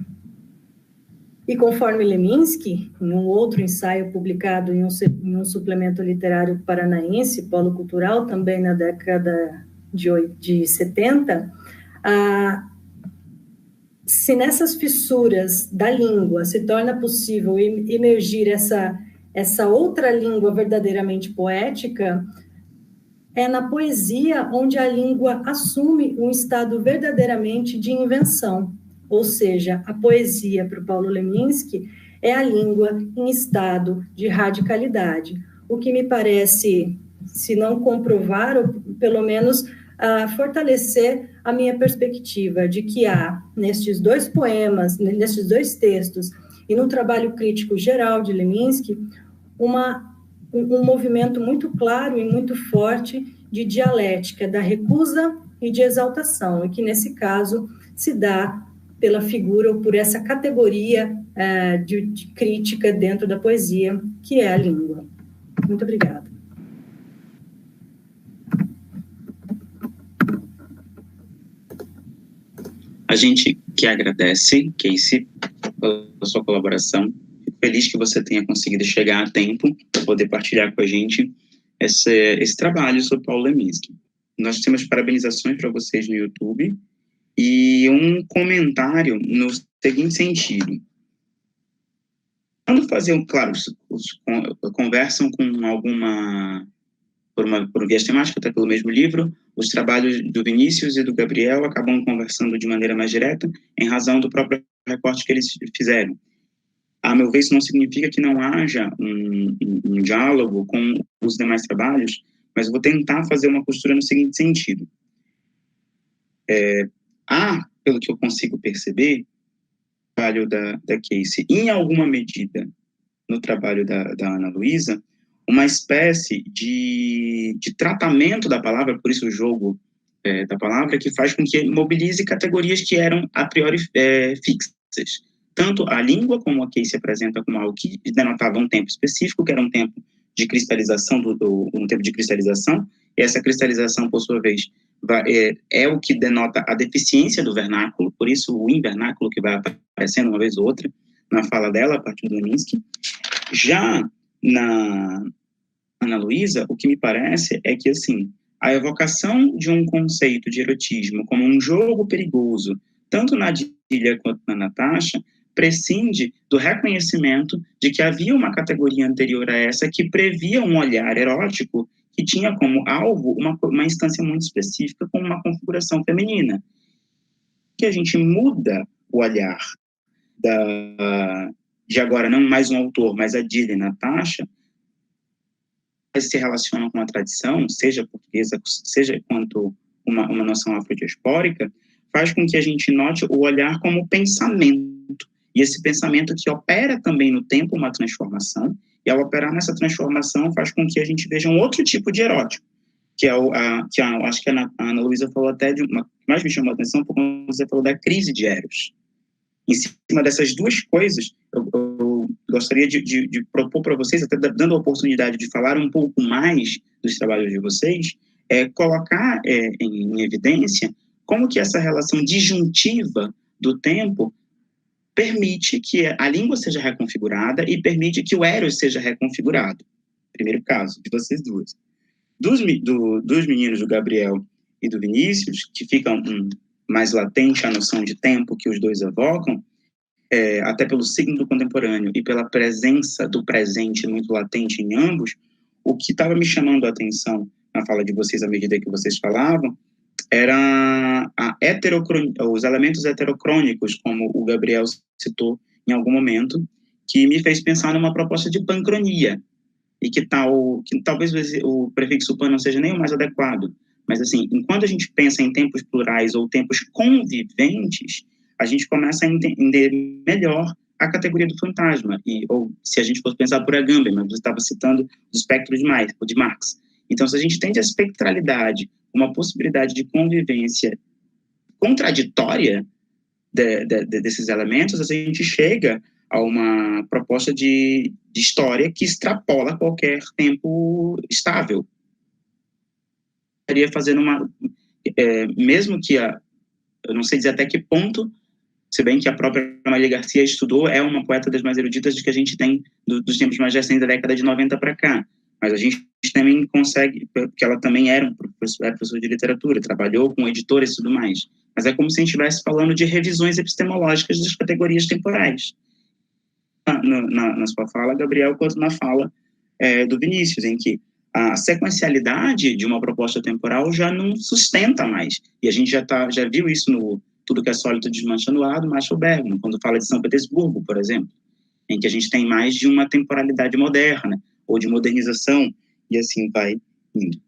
E: E conforme Leminski, em um outro ensaio publicado em um suplemento literário paranaense, Polo Cultural, também na década de 70, se nessas fissuras da língua se torna possível emergir essa outra língua verdadeiramente poética, é na poesia onde a língua assume um estado verdadeiramente de invenção. Ou seja, a poesia, para o Paulo Leminski, é a língua em estado de radicalidade. O que me parece, se não comprovar, ou pelo menos fortalecer a minha perspectiva de que há, nestes dois poemas, nestes dois textos, e no trabalho crítico geral de Leminski, um movimento muito claro e muito forte de dialética, da recusa e de exaltação, e que, nesse caso, se dá pela figura ou por essa categoria de crítica dentro da poesia, que é a língua. Muito obrigada.
A: A gente que agradece, Casey, pela sua colaboração. Fico feliz que você tenha conseguido chegar a tempo para poder partilhar com a gente esse trabalho sobre Paulo Leminski. Nós temos parabenizações para vocês no YouTube e um comentário no seguinte sentido. Quando faziam, claro, conversam com alguma, por viés temática, até pelo mesmo livro, os trabalhos do Vinícius e do Gabriel acabam conversando de maneira mais direta em razão do próprio recorte que eles fizeram. A meu ver, isso não significa que não haja um diálogo com os demais trabalhos, mas eu vou tentar fazer uma costura no seguinte sentido. Pelo que eu consigo perceber, o trabalho da Casey, em alguma medida, no trabalho da Ana Luísa, uma espécie de tratamento da palavra, por isso o jogo da palavra, que faz com que mobilize categorias que eram a priori fixas. Tanto a língua, como a Casey apresenta como algo que denotava um tempo específico, que era um tempo de cristalização, um tempo de cristalização, e essa cristalização, por sua vez, é o que denota a deficiência do vernáculo, por isso o invernáculo que vai aparecendo uma vez ou outra na fala dela, a partir do Leminski. Já na Ana Luísa, o que me parece é que, assim, a evocação de um conceito de erotismo como um jogo perigoso, tanto na Dília quanto na Natasha, prescinde do reconhecimento de que havia uma categoria anterior a essa que previa um olhar erótico que tinha como alvo uma instância muito específica com uma configuração feminina. Que a gente muda o olhar de agora não mais um autor, mas a Dília e Natasha, se relacionam com a tradição, seja portuguesa, seja quanto uma noção afrodiaspórica, faz com que a gente note o olhar como pensamento. E esse pensamento que opera também no tempo uma transformação, e ao operar nessa transformação faz com que a gente veja um outro tipo de erótico, que é acho que a Ana Luísa falou até que mais me chamou a atenção quando você falou da crise de Eros. Em cima dessas duas coisas, eu gostaria de propor para vocês, até dando a oportunidade de falar um pouco mais dos trabalhos de vocês, colocar em evidência como que essa relação disjuntiva do tempo permite que a língua seja reconfigurada e permite que o Eros seja reconfigurado. Primeiro caso, de vocês duas. Dos meninos, do Gabriel e do Vinícius, que ficam mais latente a noção de tempo que os dois evocam, até pelo signo do contemporâneo e pela presença do presente muito latente em ambos, o que estava me chamando a atenção na fala de vocês, à medida que vocês falavam, era os elementos heterocrônicos, como o Gabriel citou em algum momento, que me fez pensar numa proposta de pancronia, e que talvez o prefixo pan não seja nem o mais adequado, mas assim, enquanto a gente pensa em tempos plurais ou tempos conviventes, a gente começa a entender melhor a categoria do fantasma, ou se a gente fosse pensar por Agamben, mas você estava citando o espectro de Marx. Então, se a gente entende a espectralidade, uma possibilidade de convivência contraditória desses elementos, a gente chega a uma proposta de história que extrapola qualquer tempo estável. Estaria fazendo mesmo que eu não sei dizer até que ponto, se bem que a própria Marília Garcia estudou, é uma poeta das mais eruditas que a gente tem dos tempos mais recentes da década de 90 para cá. Mas a gente também consegue, porque ela também era professora de literatura, trabalhou com editores e tudo mais. Mas é como se a gente estivesse falando de revisões epistemológicas das categorias temporais. Na sua fala, Gabriel, quanto na fala do Vinícius, em que a sequencialidade de uma proposta temporal já não sustenta mais. E a gente já viu isso no Tudo que é Sólido Desmanchando o Ar, do Marshall Bergman, quando fala de São Petersburgo, por exemplo, em que a gente tem mais de uma temporalidade moderna, ou de modernização, e assim vai indo.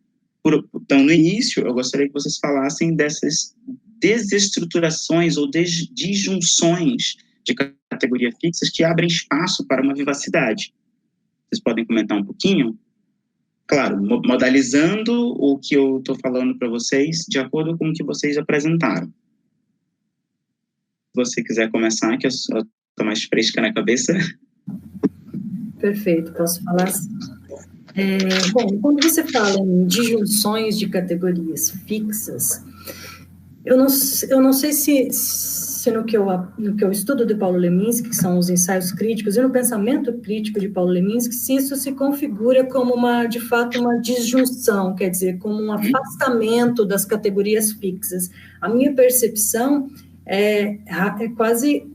A: Então, no início, eu gostaria que vocês falassem dessas desestruturações ou disjunções de categoria fixas que abrem espaço para uma vivacidade. Vocês podem comentar um pouquinho? Claro, modalizando o que eu estou falando para vocês, de acordo com o que vocês apresentaram. Se você quiser começar, que eu estou mais fresca na cabeça.
E: Perfeito, posso falar assim. Bom, quando você fala em disjunções de categorias fixas, eu não sei se no que eu estudo de Paulo Leminski, que são os ensaios críticos, e no pensamento crítico de Paulo Leminski, se isso se configura como de fato, uma disjunção, quer dizer, como um afastamento das categorias fixas. A minha percepção é quase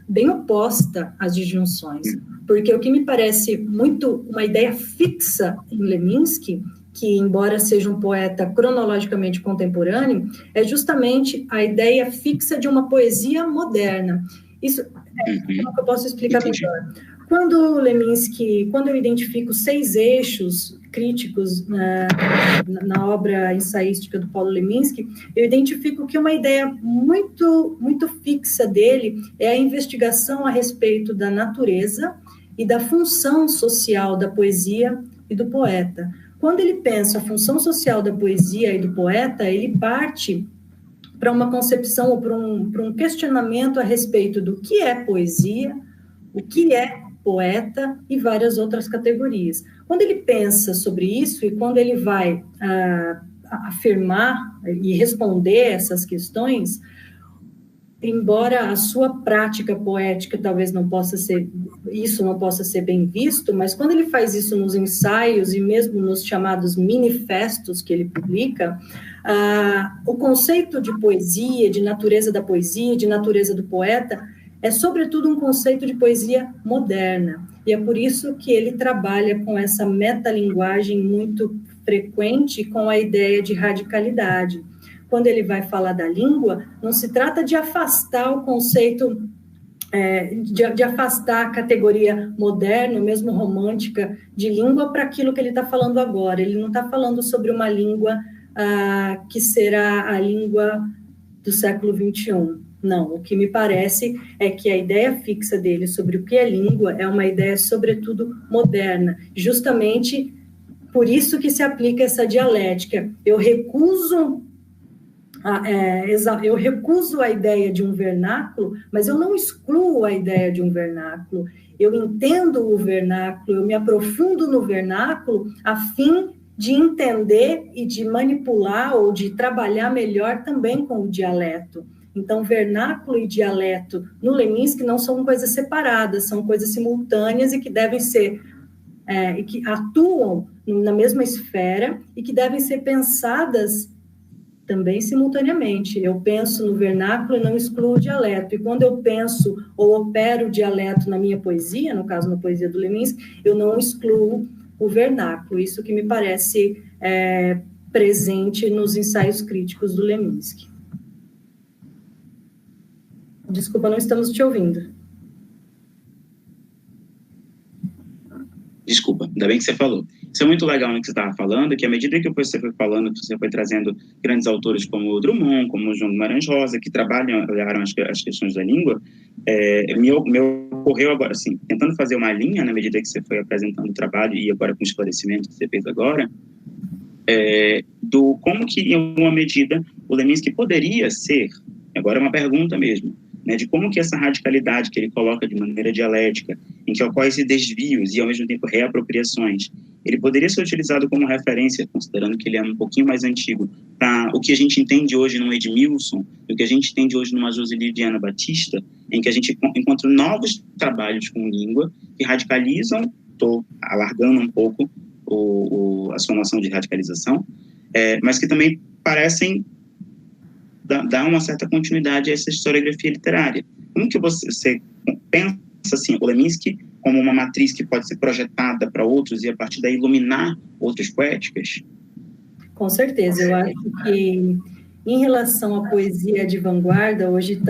E: bem oposta às disjunções, porque o que me parece muito uma ideia fixa em Leminski, que embora seja um poeta cronologicamente contemporâneo, é justamente a ideia fixa de uma poesia moderna. Isso como que eu posso explicar melhor? Quando eu identifico 6 eixos críticos na obra ensaística do Paulo Leminski, eu identifico que uma ideia muito, muito fixa dele é a investigação a respeito da natureza e da função social da poesia e do poeta. Quando ele pensa a função social da poesia e do poeta, ele parte para uma concepção ou para um questionamento a respeito do que é poesia, o que é poeta e várias outras categorias. Quando ele pensa sobre isso e quando ele vai afirmar e responder essas questões, embora a sua prática poética talvez não possa ser bem visto, mas quando ele faz isso nos ensaios e mesmo nos chamados manifestos que ele publica, o conceito de poesia, de natureza da poesia, de natureza do poeta, é sobretudo um conceito de poesia moderna, e é por isso que ele trabalha com essa metalinguagem muito frequente com a ideia de radicalidade. Quando ele vai falar da língua, não se trata de afastar o conceito, de afastar a categoria moderna, mesmo romântica, de língua para aquilo que ele está falando agora. Ele não está falando sobre uma língua que será a língua do século XXI. Não, o que me parece é que a ideia fixa dele sobre o que é língua é uma ideia, sobretudo, moderna. Justamente por isso que se aplica essa dialética. Eu recuso a ideia de um vernáculo, mas eu não excluo a ideia de um vernáculo. Eu entendo o vernáculo, eu me aprofundo no vernáculo a fim de entender e de manipular ou de trabalhar melhor também com o dialeto. Então, vernáculo e dialeto no Leminski não são coisas separadas, são coisas simultâneas e que devem ser, e que atuam na mesma esfera e que devem ser pensadas também simultaneamente. Eu penso no vernáculo e não excluo o dialeto. E quando eu penso ou opero o dialeto na minha poesia, no caso na poesia do Leminski, eu não excluo o vernáculo. Isso que me parece presente nos ensaios críticos do Leminski. Desculpa, não estamos te ouvindo.
A: Desculpa, ainda bem que você falou. Isso é muito legal no que você estava falando, que à medida que você foi falando, você foi trazendo grandes autores como o Drummond, como o João Guimarães Rosa, que olharam as questões da língua, me ocorreu agora, assim, tentando fazer uma linha, na medida que você foi apresentando o trabalho, e agora com o esclarecimento que você fez agora, do como que, em alguma medida, o Leminski poderia ser, agora é uma pergunta mesmo, né, de como que essa radicalidade que ele coloca de maneira dialética, em que ocorrem esses desvios e, ao mesmo tempo, reapropriações, ele poderia ser utilizado como referência, considerando que ele é um pouquinho mais antigo, para o que a gente entende hoje no Edmilson, o que a gente entende hoje numa Joseli Viana Batista, em que a gente encontra novos trabalhos com língua que radicalizam, estou alargando um pouco a sua noção de radicalização, mas que também parecem dar uma certa continuidade a essa historiografia literária. Como que você pensa assim, o Leminski como uma matriz que pode ser projetada para outros e a partir daí iluminar outras poéticas?
E: Com certeza, eu acho que em relação à poesia de vanguarda, hoje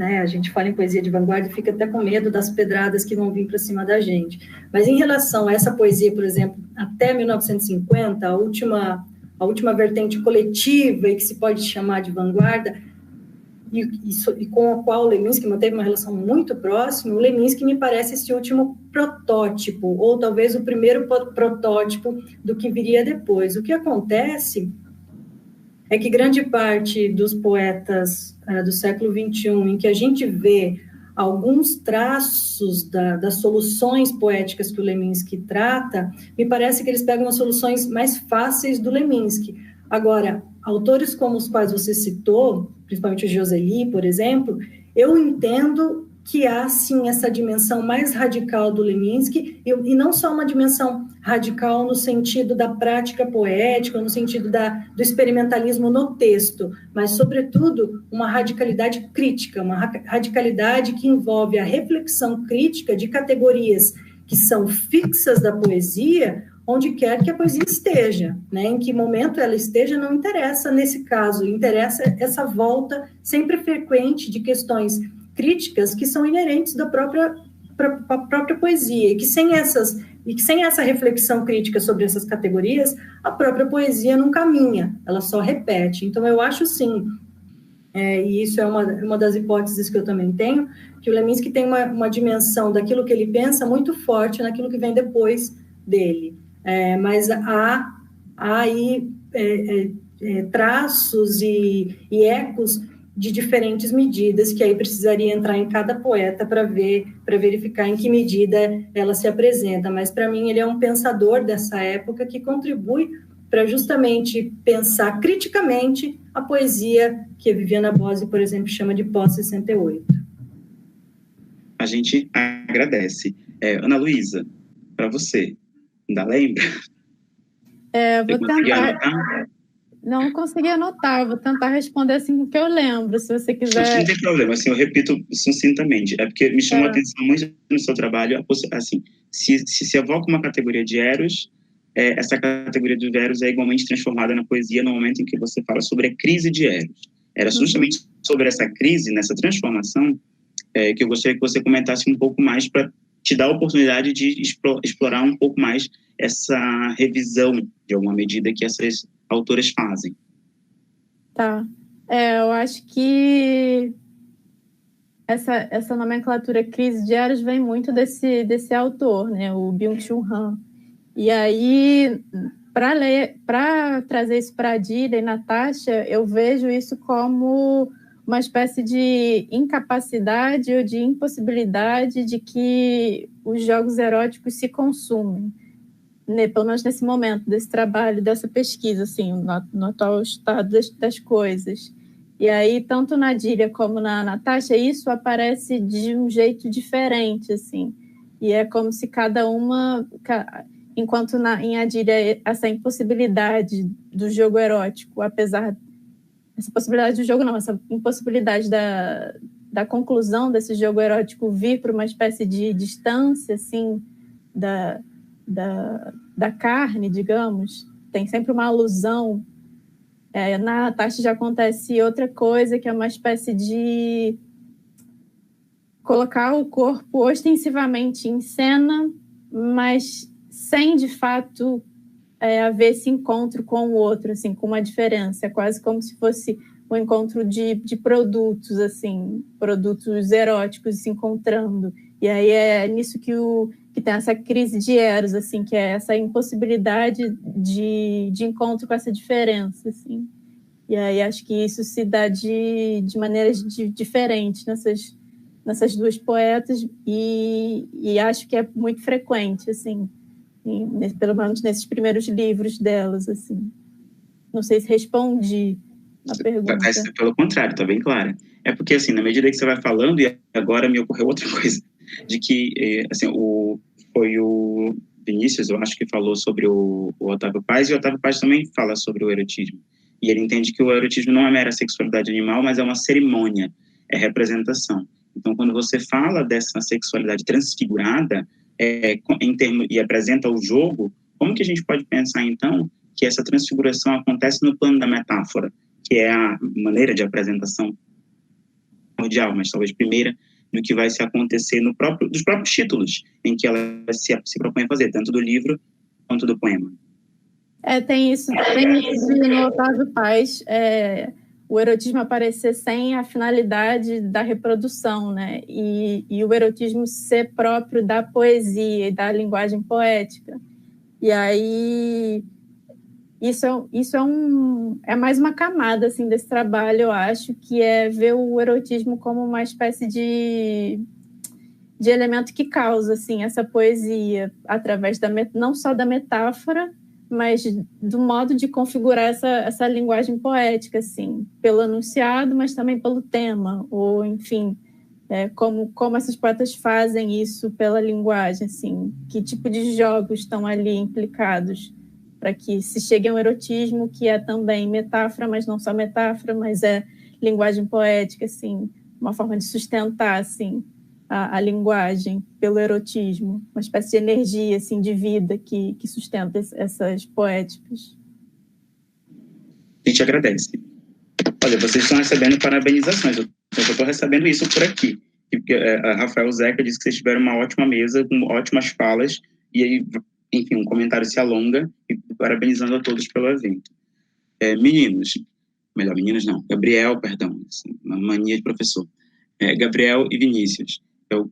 E: a gente fala em poesia de vanguarda e fica até com medo das pedradas que vão vir para cima da gente. Mas em relação a essa poesia, por exemplo, até 1950, a última vertente coletiva e que se pode chamar de vanguarda, e com a qual o Leminski manteve uma relação muito próxima, o Leminski me parece esse último protótipo, ou talvez o primeiro protótipo do que viria depois. O que acontece é que grande parte dos poetas do século XXI, em que a gente vê alguns traços das soluções poéticas que o Leminski trata, me parece que eles pegam as soluções mais fáceis do Leminski. Agora, autores como os quais você citou, principalmente o Joseli, por exemplo, eu entendo que há, sim, essa dimensão mais radical do Leminski, e não só uma dimensão radical no sentido da prática poética, no sentido do experimentalismo no texto, mas, sobretudo, uma radicalidade crítica, uma radicalidade que envolve a reflexão crítica de categorias que são fixas da poesia, onde quer que a poesia esteja, né? Em que momento ela esteja não interessa nesse caso, interessa essa volta sempre frequente de questões críticas que são inerentes da própria poesia, e que sem essa reflexão crítica sobre essas categorias, a própria poesia não caminha, ela só repete. Então, eu acho, sim, e isso é uma das hipóteses que eu também tenho, que o Leminski tem uma dimensão daquilo que ele pensa muito forte naquilo que vem depois dele. Mas há aí traços e ecos de diferentes medidas, que aí precisaria entrar em cada poeta para verificar em que medida ela se apresenta. Mas, para mim, ele é um pensador dessa época que contribui para justamente pensar criticamente a poesia que a Viviana Bose, por exemplo, chama de pós-68.
A: A gente agradece. Ana Luísa, para você, ainda lembra?
B: Vou tentar... Não consegui anotar, vou tentar responder assim o que eu lembro, se você quiser.
A: Não tem problema, assim, eu repito sucintamente. É porque me chamou a atenção muito no seu trabalho, assim, se evoca uma categoria de Eros, essa categoria de Eros é igualmente transformada na poesia no momento em que você fala sobre a crise de Eros. Era justamente sobre essa crise, nessa transformação, que eu gostaria que você comentasse um pouco mais para te dar a oportunidade de explorar um pouco mais essa revisão, de alguma medida, que essas autores fazem.
B: Tá. Eu acho que essa nomenclatura crise de Eros vem muito desse autor, né, o Byung-Chul Han. E aí, para trazer isso para a Dília e Natasha, eu vejo isso como uma espécie de incapacidade ou de impossibilidade de que os jogos eróticos se consumem, né, pelo menos nesse momento desse trabalho, dessa pesquisa, assim, no atual estado das coisas. E aí, tanto na Dília como na Natasha, isso aparece de um jeito diferente, assim. E é como se cada uma... Enquanto em Adília, essa impossibilidade do jogo erótico, apesar possibilidade do jogo, não, essa impossibilidade da conclusão desse jogo erótico vir para uma espécie de distância, assim, da carne, digamos. Tem sempre uma alusão. Na Natasha já acontece outra coisa, que é uma espécie de colocar o corpo ostensivamente em cena, mas sem, de fato, haver esse encontro com o outro, assim, com uma diferença. É quase como se fosse um encontro de produtos, assim, produtos eróticos se encontrando. E aí é nisso que tem essa crise de Eros, assim, que é essa impossibilidade de encontro com essa diferença, assim. E aí acho que isso se dá de maneiras diferentes nessas duas poetas, e acho que é muito frequente, assim, pelo menos nesses primeiros livros delas, assim. Não sei se respondi a pergunta.
A: Pelo contrário, está bem clara. É porque, assim, na medida que você vai falando, e agora me ocorreu outra coisa, de que, assim, foi o Vinícius, eu acho que falou sobre o Otávio Paz, e o Otávio Paz também fala sobre o erotismo. E ele entende que o erotismo não é mera sexualidade animal, mas é uma cerimônia, é representação. Então, quando você fala dessa sexualidade transfigurada, e apresenta o jogo, como que a gente pode pensar, então, que essa transfiguração acontece no plano da metáfora, que é a maneira de apresentação primordial, mas talvez primeira, do que vai se acontecer dos próprios títulos, em que ela se propõe a fazer, tanto do livro quanto do poema.
B: Tem isso no Otávio Paz, o erotismo aparecer sem a finalidade da reprodução, né? E o erotismo ser próprio da poesia e da linguagem poética. E aí isso é mais uma camada, assim, desse trabalho, eu acho, que é ver o erotismo como uma espécie de elemento que causa, assim, essa poesia através não só da metáfora, mas do modo de configurar essa linguagem poética, assim, pelo enunciado, mas também pelo tema, ou, enfim, como essas poetas fazem isso pela linguagem, assim, que tipo de jogos estão ali implicados para que se chegue a um erotismo que é também metáfora, mas não só metáfora, mas é linguagem poética, assim, uma forma de sustentar, assim, a linguagem pelo erotismo, uma espécie de energia, assim, de vida que sustenta essas poéticas.
A: A gente agradece. Olha, vocês estão recebendo parabenizações, eu estou recebendo isso por aqui, porque a Rafael Zeca disse que vocês tiveram uma ótima mesa, com ótimas falas, e aí, enfim, um comentário se alonga, e parabenizando a todos pelo evento. Meninos não, Gabriel, perdão, uma mania de professor, Gabriel e Vinícius,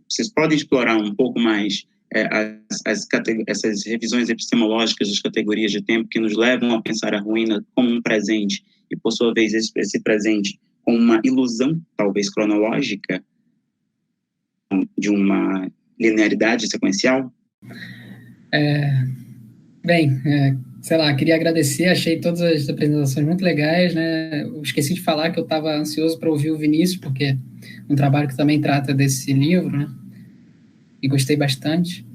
A: vocês podem explorar um pouco mais essas revisões epistemológicas das categorias de tempo que nos levam a pensar a ruína como um presente e, por sua vez, esse presente como uma ilusão, talvez cronológica, de uma linearidade sequencial?
C: Sei lá, queria agradecer, achei todas as apresentações muito legais, né? Eu esqueci de falar que eu estava ansioso para ouvir o Vinícius, porque é um trabalho que também trata desse livro, né? E gostei bastante.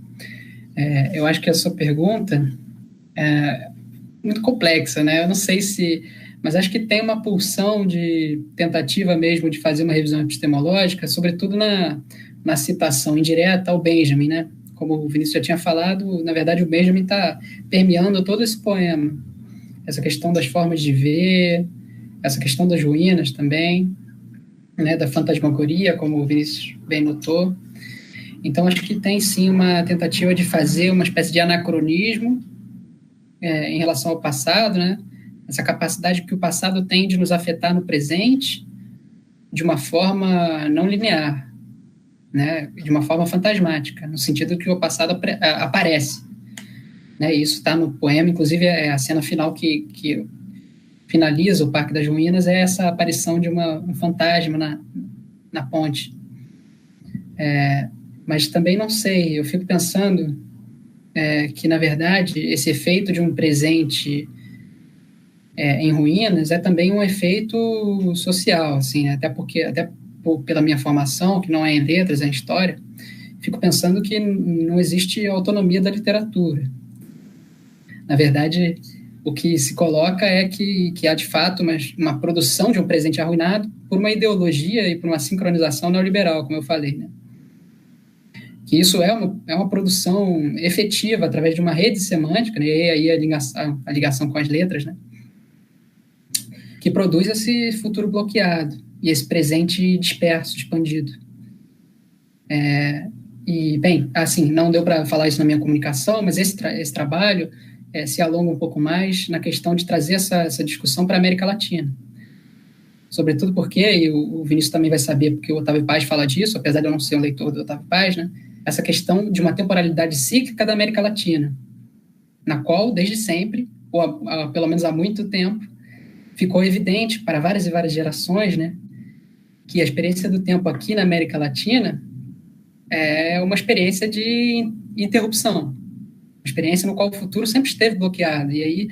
C: Eu acho que a sua pergunta é muito complexa, né? Eu não sei mas acho que tem uma pulsão de tentativa mesmo de fazer uma revisão epistemológica, sobretudo na citação indireta ao Benjamin, né? Como o Vinícius já tinha falado, na verdade o Benjamin está permeando todo esse poema. Essa questão das formas de ver, essa questão das ruínas também, né, da fantasmagoria, como o Vinícius bem notou. Então, acho que tem, sim, uma tentativa de fazer uma espécie de anacronismo em relação ao passado, né? Essa capacidade que o passado tem de nos afetar no presente de uma forma não linear, né? De uma forma fantasmática, no sentido que o passado aparece. Né? E isso está no poema, inclusive a cena final que finaliza o Parque das Ruínas é essa aparição de um fantasma na ponte. Mas também não sei, eu fico pensando que, na verdade, esse efeito de um presente em ruínas é também um efeito social, assim, até pela minha formação, que não é em letras, é em história, fico pensando que não existe autonomia da literatura. Na verdade, o que se coloca é que há, de fato, uma produção de um presente arruinado por uma ideologia e por uma sincronização neoliberal, como eu falei, né? Que isso é uma produção efetiva através de uma rede semântica, né? E aí a ligação com as letras, né? Que produz esse futuro bloqueado e esse presente disperso, expandido. E, bem, assim, não deu para falar isso na minha comunicação, mas esse trabalho se alonga um pouco mais na questão de trazer essa discussão para a América Latina. Sobretudo porque, e o Vinícius também vai saber, porque o Otávio Paz fala disso, apesar de eu não ser um leitor do Otávio Paz, né? Essa questão de uma temporalidade cíclica da América Latina, na qual, desde sempre, ou pelo menos há muito tempo, ficou evidente para várias e várias gerações, né, que a experiência do tempo aqui na América Latina é uma experiência de interrupção, uma experiência no qual o futuro sempre esteve bloqueado. E aí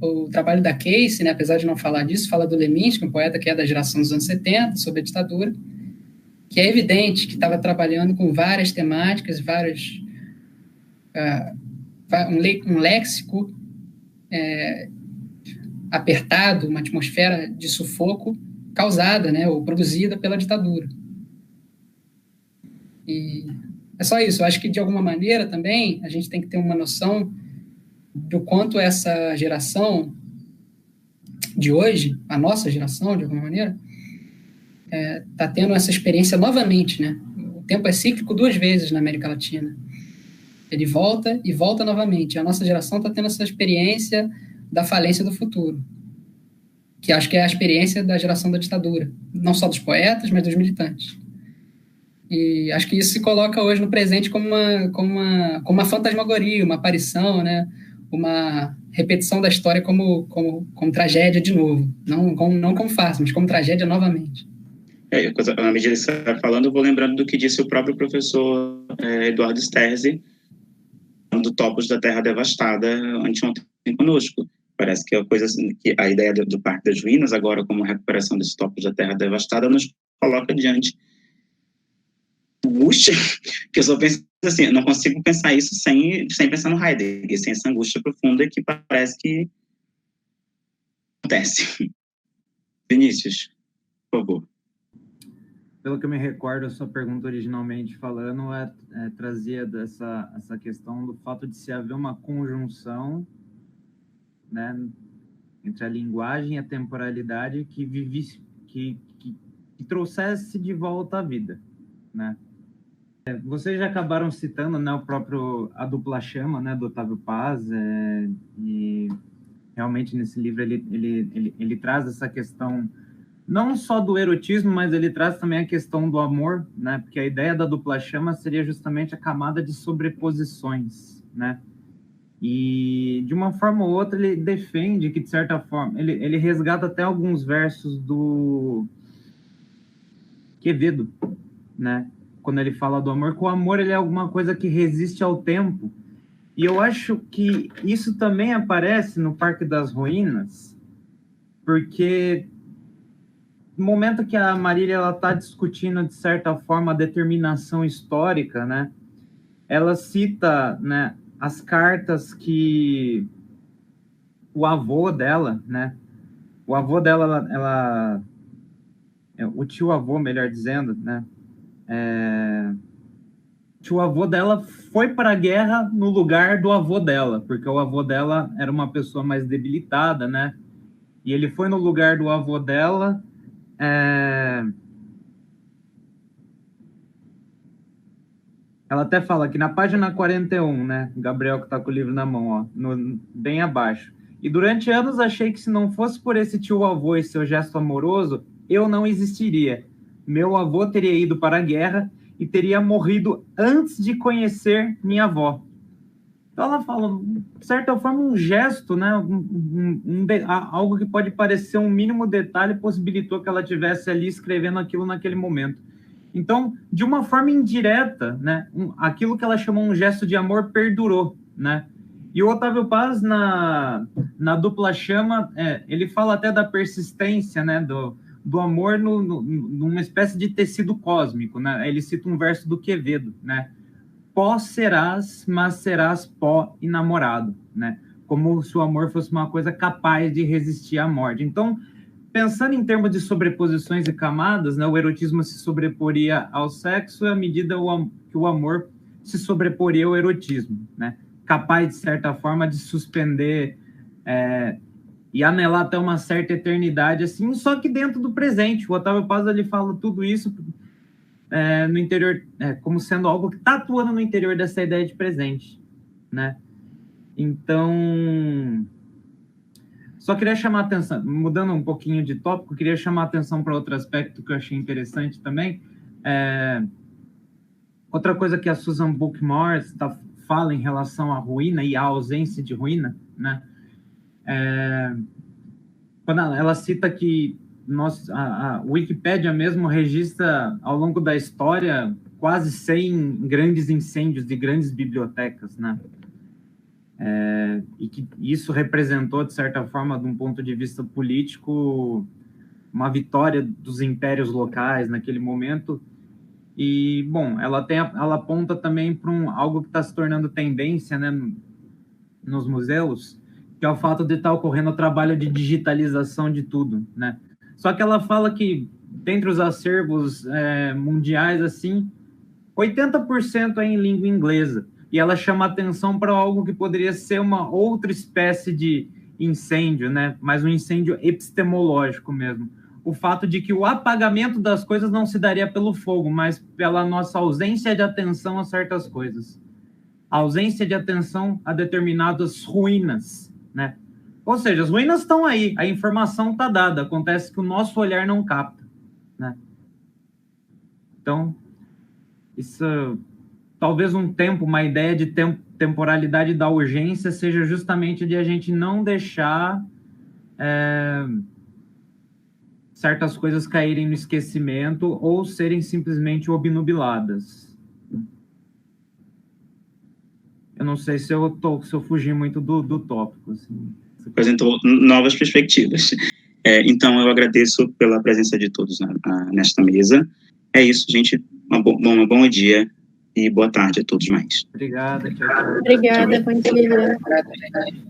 C: o trabalho da Casey, né, apesar de não falar disso, fala do Leminski, um poeta que é da geração dos anos 70, sobre a ditadura, que é evidente que estava trabalhando com várias temáticas, um léxico apertado, uma atmosfera de sufoco causada, né, ou produzida pela ditadura. E é só isso. Eu acho que, de alguma maneira, também, a gente tem que ter uma noção do quanto essa geração de hoje, a nossa geração, de alguma maneira, está tendo essa experiência novamente, né? O tempo é cíclico 2 vezes na América Latina. Ele volta e volta novamente. A nossa geração está tendo essa experiência da falência do futuro, que acho que é a experiência da geração da ditadura, não só dos poetas, mas dos militantes. E acho que isso se coloca hoje no presente como uma fantasmagoria, uma aparição, né? Uma repetição da história como tragédia de novo. Não como farsa, mas como tragédia novamente.
A: Na medida que você está falando, eu vou lembrando do que disse o próprio professor Eduardo Sterzi, do Topos da Terra Devastada, anteontem conosco. Parece que a ideia do Parque das Ruínas, agora como recuperação desses Topos da Terra Devastada, nos coloca diante angústia, que eu só penso assim, não consigo pensar isso sem pensar no Heidegger, sem essa angústia profunda que parece que acontece. Vinícius, por favor.
D: Pelo que eu me recordo, a sua pergunta originalmente falando trazia essa questão do fato de se haver uma conjunção, né, entre a linguagem e a temporalidade que trouxesse de volta à vida, né? Vocês já acabaram citando, né, a dupla chama, né, do Otávio Paz, e realmente nesse livro ele traz essa questão não só do erotismo, mas ele traz também a questão do amor, né? Porque a ideia da dupla chama seria justamente a camada de sobreposições, né? E, de uma forma ou outra, ele defende que, de certa forma, ele resgata até alguns versos do Quevedo, né? Quando ele fala do amor, que o amor ele é alguma coisa que resiste ao tempo. E eu acho que isso também aparece no Parque das Ruínas, porque no momento que a Marília está discutindo, de certa forma, a determinação histórica, né? Ela cita, né, as cartas que o avô dela, né? O avô dela, o tio-avô, melhor dizendo, né? O tio-avô dela foi para a guerra no lugar do avô dela, porque o avô dela era uma pessoa mais debilitada, né? E ele foi no lugar do avô dela. Ela até fala que na página 41, né? Gabriel que está com o livro na mão, ó, bem abaixo. E durante anos achei que se não fosse por esse tio-avô e seu gesto amoroso, eu não existiria. Meu avô teria ido para a guerra e teria morrido antes de conhecer minha avó. Então ela fala, de certa forma, um gesto, né? Algo que pode parecer um mínimo detalhe possibilitou que ela estivesse ali escrevendo aquilo naquele momento. Então, de uma forma indireta, né? Aquilo que ela chamou um gesto de amor perdurou, né? E o Otávio Paz, na dupla chama, ele fala até da persistência, né? Do amor numa espécie de tecido cósmico, né? Ele cita um verso do Quevedo, né? Pó serás, mas serás pó e namorado, né? como se o amor fosse uma coisa capaz de resistir à morte. Então, pensando em termos de sobreposições e camadas, né, o erotismo se sobreporia ao sexo à medida que o amor se sobreporia ao erotismo, né? Capaz, de certa forma, de suspender e anelar até uma certa eternidade, assim, só que dentro do presente. O Otávio Paz, ele fala tudo isso no interior, como sendo algo que está atuando no interior dessa ideia de presente, né? Então, só queria chamar a atenção, mudando um pouquinho de tópico, queria chamar a atenção para outro aspecto que eu achei interessante também. Outra coisa que a Susan Bookmore fala em relação à ruína e à ausência de ruína, né? Quando ela cita que a Wikipédia mesmo registra, ao longo da história, quase 100 grandes incêndios de grandes bibliotecas, né? E que isso representou, de certa forma, de um ponto de vista político, uma vitória dos impérios locais naquele momento. E, bom, ela aponta também para algo que está se tornando tendência, né, nos museus, que é o fato de estar ocorrendo o trabalho de digitalização de tudo, né? Só que ela fala que, dentre os acervos mundiais, assim, 80% é em língua inglesa. E ela chama atenção para algo que poderia ser uma outra espécie de incêndio, né? Mas um incêndio epistemológico mesmo. O fato de que o apagamento das coisas não se daria pelo fogo, mas pela nossa ausência de atenção a certas coisas. A ausência de atenção a determinadas ruínas, né? Ou seja, as ruínas estão aí, a informação está dada, acontece que o nosso olhar não capta, né? Então, isso, talvez uma ideia de temporalidade da urgência seja justamente de a gente não deixar certas coisas caírem no esquecimento ou serem simplesmente obnubiladas. Eu não sei se eu fugi muito do tópico. Assim.
A: Apresentou novas perspectivas. Então, eu agradeço pela presença de todos nesta mesa. É isso, gente. Um bom dia e boa tarde a todos mais.
D: Obrigada. Tchau, tchau.
B: Obrigada,
A: Tchau.
B: bom dia.